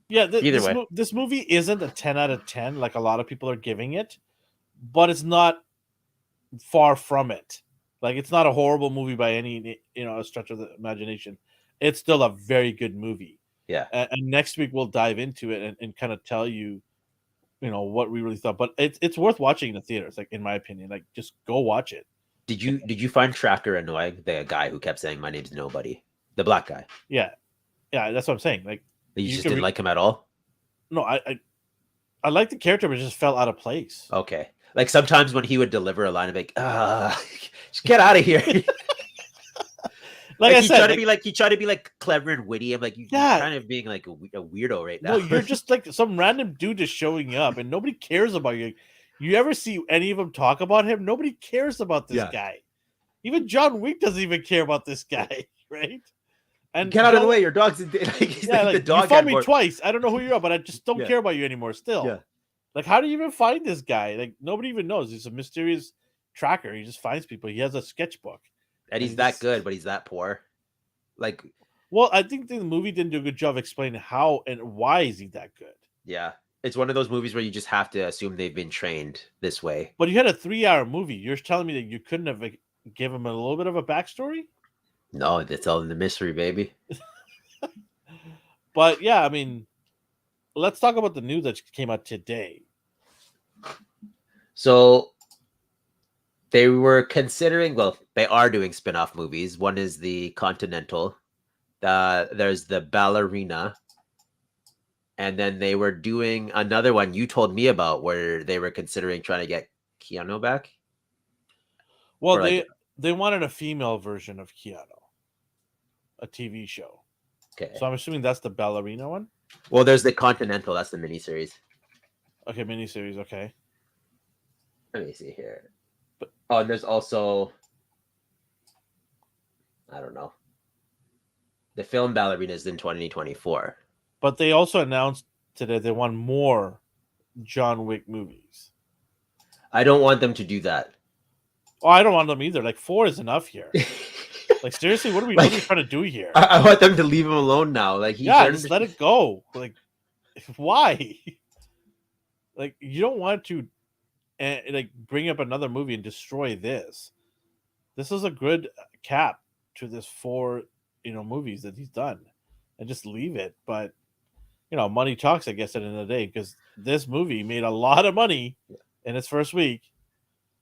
yeah, this movie isn't a 10 out of 10 like a lot of people are giving it, but it's not far from it. Like, it's not a horrible movie by any a stretch of the imagination. It's still a very good movie. Yeah. And next week we'll dive into it and kind of tell you, what we really thought. But it's worth watching in the theaters, like, in my opinion. Like, just go watch it. Did you find Tracker annoying? The guy who kept saying my name's nobody, the black guy. Yeah, that's what I'm saying. Like, you just didn't like him at all. No, I like the character, but it just fell out of place. Okay, like sometimes when he would deliver a line of like, just get out of here. Like I said, he tried to be like clever and witty. I'm like, you're kind of being like a weirdo right now. No, you're just like some random dude just showing up, and nobody cares about you. You ever see any of them talk about him? Nobody cares about this guy. Even John Wick doesn't even care about this guy, right? And get out of the way. Your dog's like, the dog. You fought me twice. I don't know who you are, but I just don't care about you anymore. Still, like, how do you even find this guy? Like, nobody even knows. He's a mysterious tracker. He just finds people. He has a sketchbook, and he's that good, but he's that poor. Like, well, I think the movie didn't do a good job explaining how and why is he that good. Yeah. It's one of those movies where you just have to assume they've been trained this way. But you had a 3-hour movie. You're telling me that you couldn't have give him a little bit of a backstory? No, it's all in the mystery, baby. But yeah, I mean, let's talk about the news that came out today. So they were considering, well, they are doing spin-off movies. One is the Continental. There's the Ballerina. And then they were doing another one you told me about where they were considering trying to get Keanu back. Well, they wanted a female version of Keanu, a TV show. Okay. So I'm assuming that's the Ballerina one? Well, there's the Continental. That's the miniseries. Okay, miniseries. Okay. Let me see here. And there's also, I don't know. The film Ballerina is in 2024. But they also announced today they want more John Wick movies. I don't want them to do that. Oh, I don't want them either. Like 4 is enough here. Like seriously, what are we trying to do here? I want them to leave him alone now. Like just let it go. Like why? Like you don't want to like bring up another movie and destroy this. This is a good cap to this 4 movies that he's done, and just leave it. But money talks, I guess, at the end of the day, because this movie made a lot of money in its first week.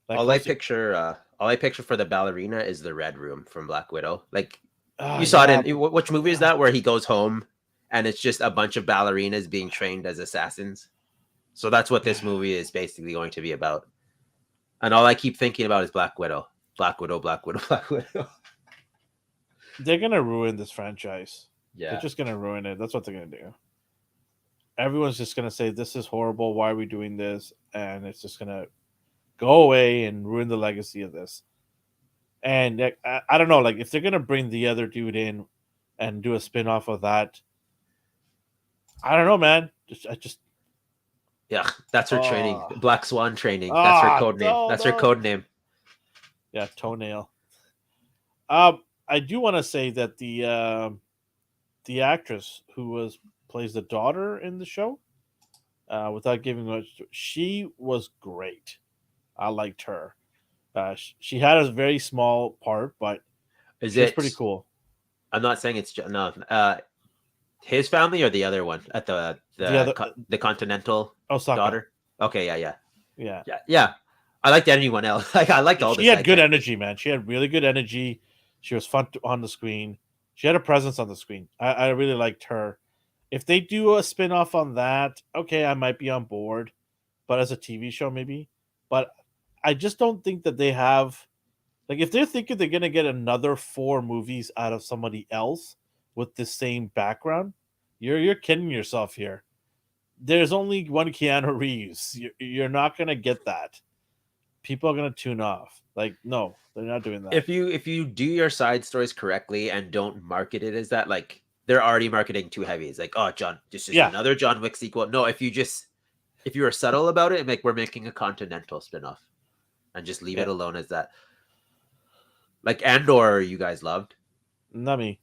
Like, all I picture for the ballerina is the Red Room from Black Widow. Like you saw it in which movie is that, where he goes home and it's just a bunch of ballerinas being trained as assassins. So that's what this movie is basically going to be about. And all I keep thinking about is Black Widow. Black Widow, Black Widow, Black Widow. They're gonna ruin this franchise. Yeah. They're just gonna ruin it. That's what they're gonna do. Everyone's just gonna say this is horrible. Why are we doing this? And it's just gonna go away and ruin the legacy of this. And I don't know, like if they're gonna bring the other dude in and do a spin-off of that, I don't know, man. Yeah, that's her training. Black Swan training. That's her code name. That's her code name. Yeah, toenail. I do want to say that the actress who plays the daughter in the show, without giving much, she was great. I liked her. She had a very small part, but she's pretty cool. I'm not saying it's his family or the other one at the Continental daughter. Okay, yeah. I liked anyone else. Like I liked all. She had good energy, man. She had really good energy. She was fun on the screen. She had a presence on the screen. I really liked her. If they do a spin-off on that, okay, I might be on board. But as a TV show, maybe. But I just don't think that they have, like, if they're thinking they're gonna get another 4 movies out of somebody else with the same background, you're kidding yourself here. There's only one Keanu Reeves. You're not gonna get that. People are gonna tune off. Like, no, they're not doing that. If you do your side stories correctly and don't market it as that, like they're already marketing too heavy. It's like, oh, John, this is another John Wick sequel. No, if you are subtle about it, like we're making a Continental spinoff, and just leave it alone as that. Like Andor, you guys loved. Not me.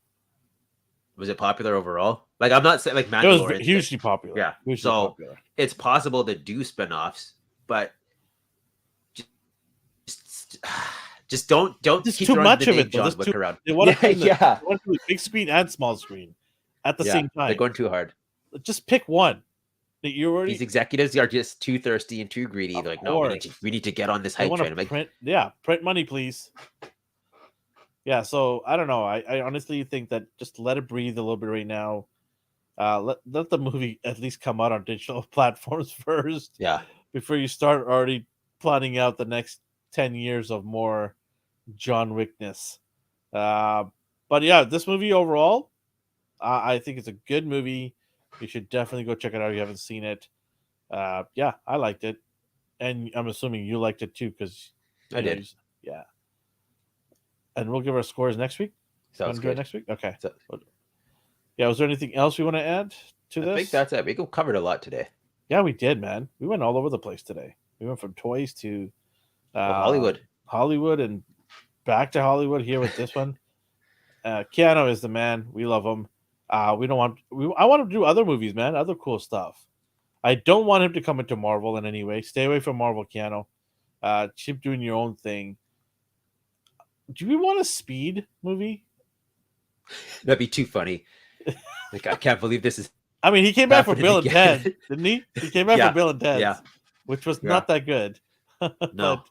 Was it popular overall? Like I'm not saying like Mandalorian. It was hugely popular. Yeah, hugely popular. It's possible to do spinoffs, but just don't keep too much of it. John Wick around. They want to do big screen and small screen at the same time. They're going too hard. Just pick one. These executives are just too thirsty and too greedy. They're like, no, we need to get on this hype train. Print money, please. Yeah, so I don't know. I honestly think that just let it breathe a little bit right now. Let the movie at least come out on digital platforms first. Yeah. Before you start already planning out the next 10 years of more John Wickness. But yeah, this movie overall, I think it's a good movie. You should definitely go check it out if you haven't seen it. Yeah, I liked it. And I'm assuming you liked it too, because I did. Yeah. And we'll give our scores next week. Sounds good. Next week? Okay. Yeah, was there anything else we want to add to this? I think that's it. We covered a lot today. Yeah, we did, man. We went all over the place today. We went from toys to Hollywood, and back to Hollywood here with this one. Keanu is the man. We love him. I want him to do other movies, man. Other cool stuff. I don't want him to come into Marvel in any way. Stay away from Marvel, Keanu. Keep doing your own thing. Do we want a Speed movie? That'd be too funny. Like, I can't believe this is. I mean, he came back for Bill and Ted, didn't he? He came back for Bill and Ted, which was not that good. No,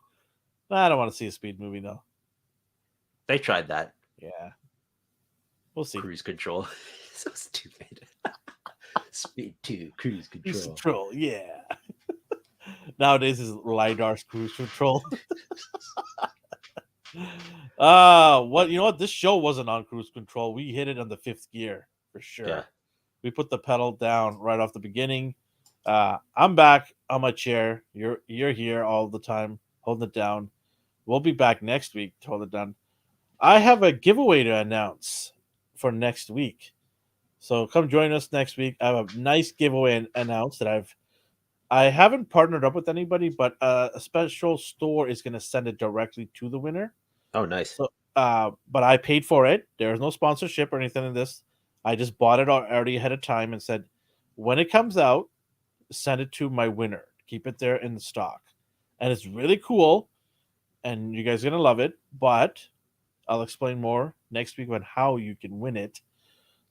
I don't want to see a Speed movie, though. They tried that. Yeah, we'll see. Cruise Control, so stupid. Speed 2, Cruise Control. Cruise Control, yeah. Nowadays is LiDAR's Cruise Control. What you know what? This show wasn't on Cruise Control. We hit it on the 5th gear for sure. Yeah. We put the pedal down right off the beginning. I'm back on my chair. You're here all the time, holding it down. We'll be back next week to hold it down. I have a giveaway to announce for next week. So come join us next week. I have a nice giveaway announced that I haven't partnered up with anybody, but a special store is going to send it directly to the winner. Oh, nice. So, but I paid for it. There's no sponsorship or anything in this. I just bought it already ahead of time and said, when it comes out, send it to my winner. Keep it there in the stock. And it's really cool, and you guys are going to love it. But I'll explain more next week on how you can win it.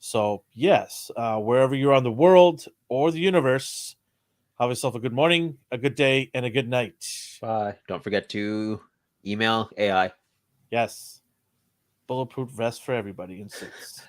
So, yes, wherever you're on the world or the universe, have yourself a good morning, a good day, and a good night. Bye. Don't forget to email AI. Yes. Bulletproof vest for everybody in suits.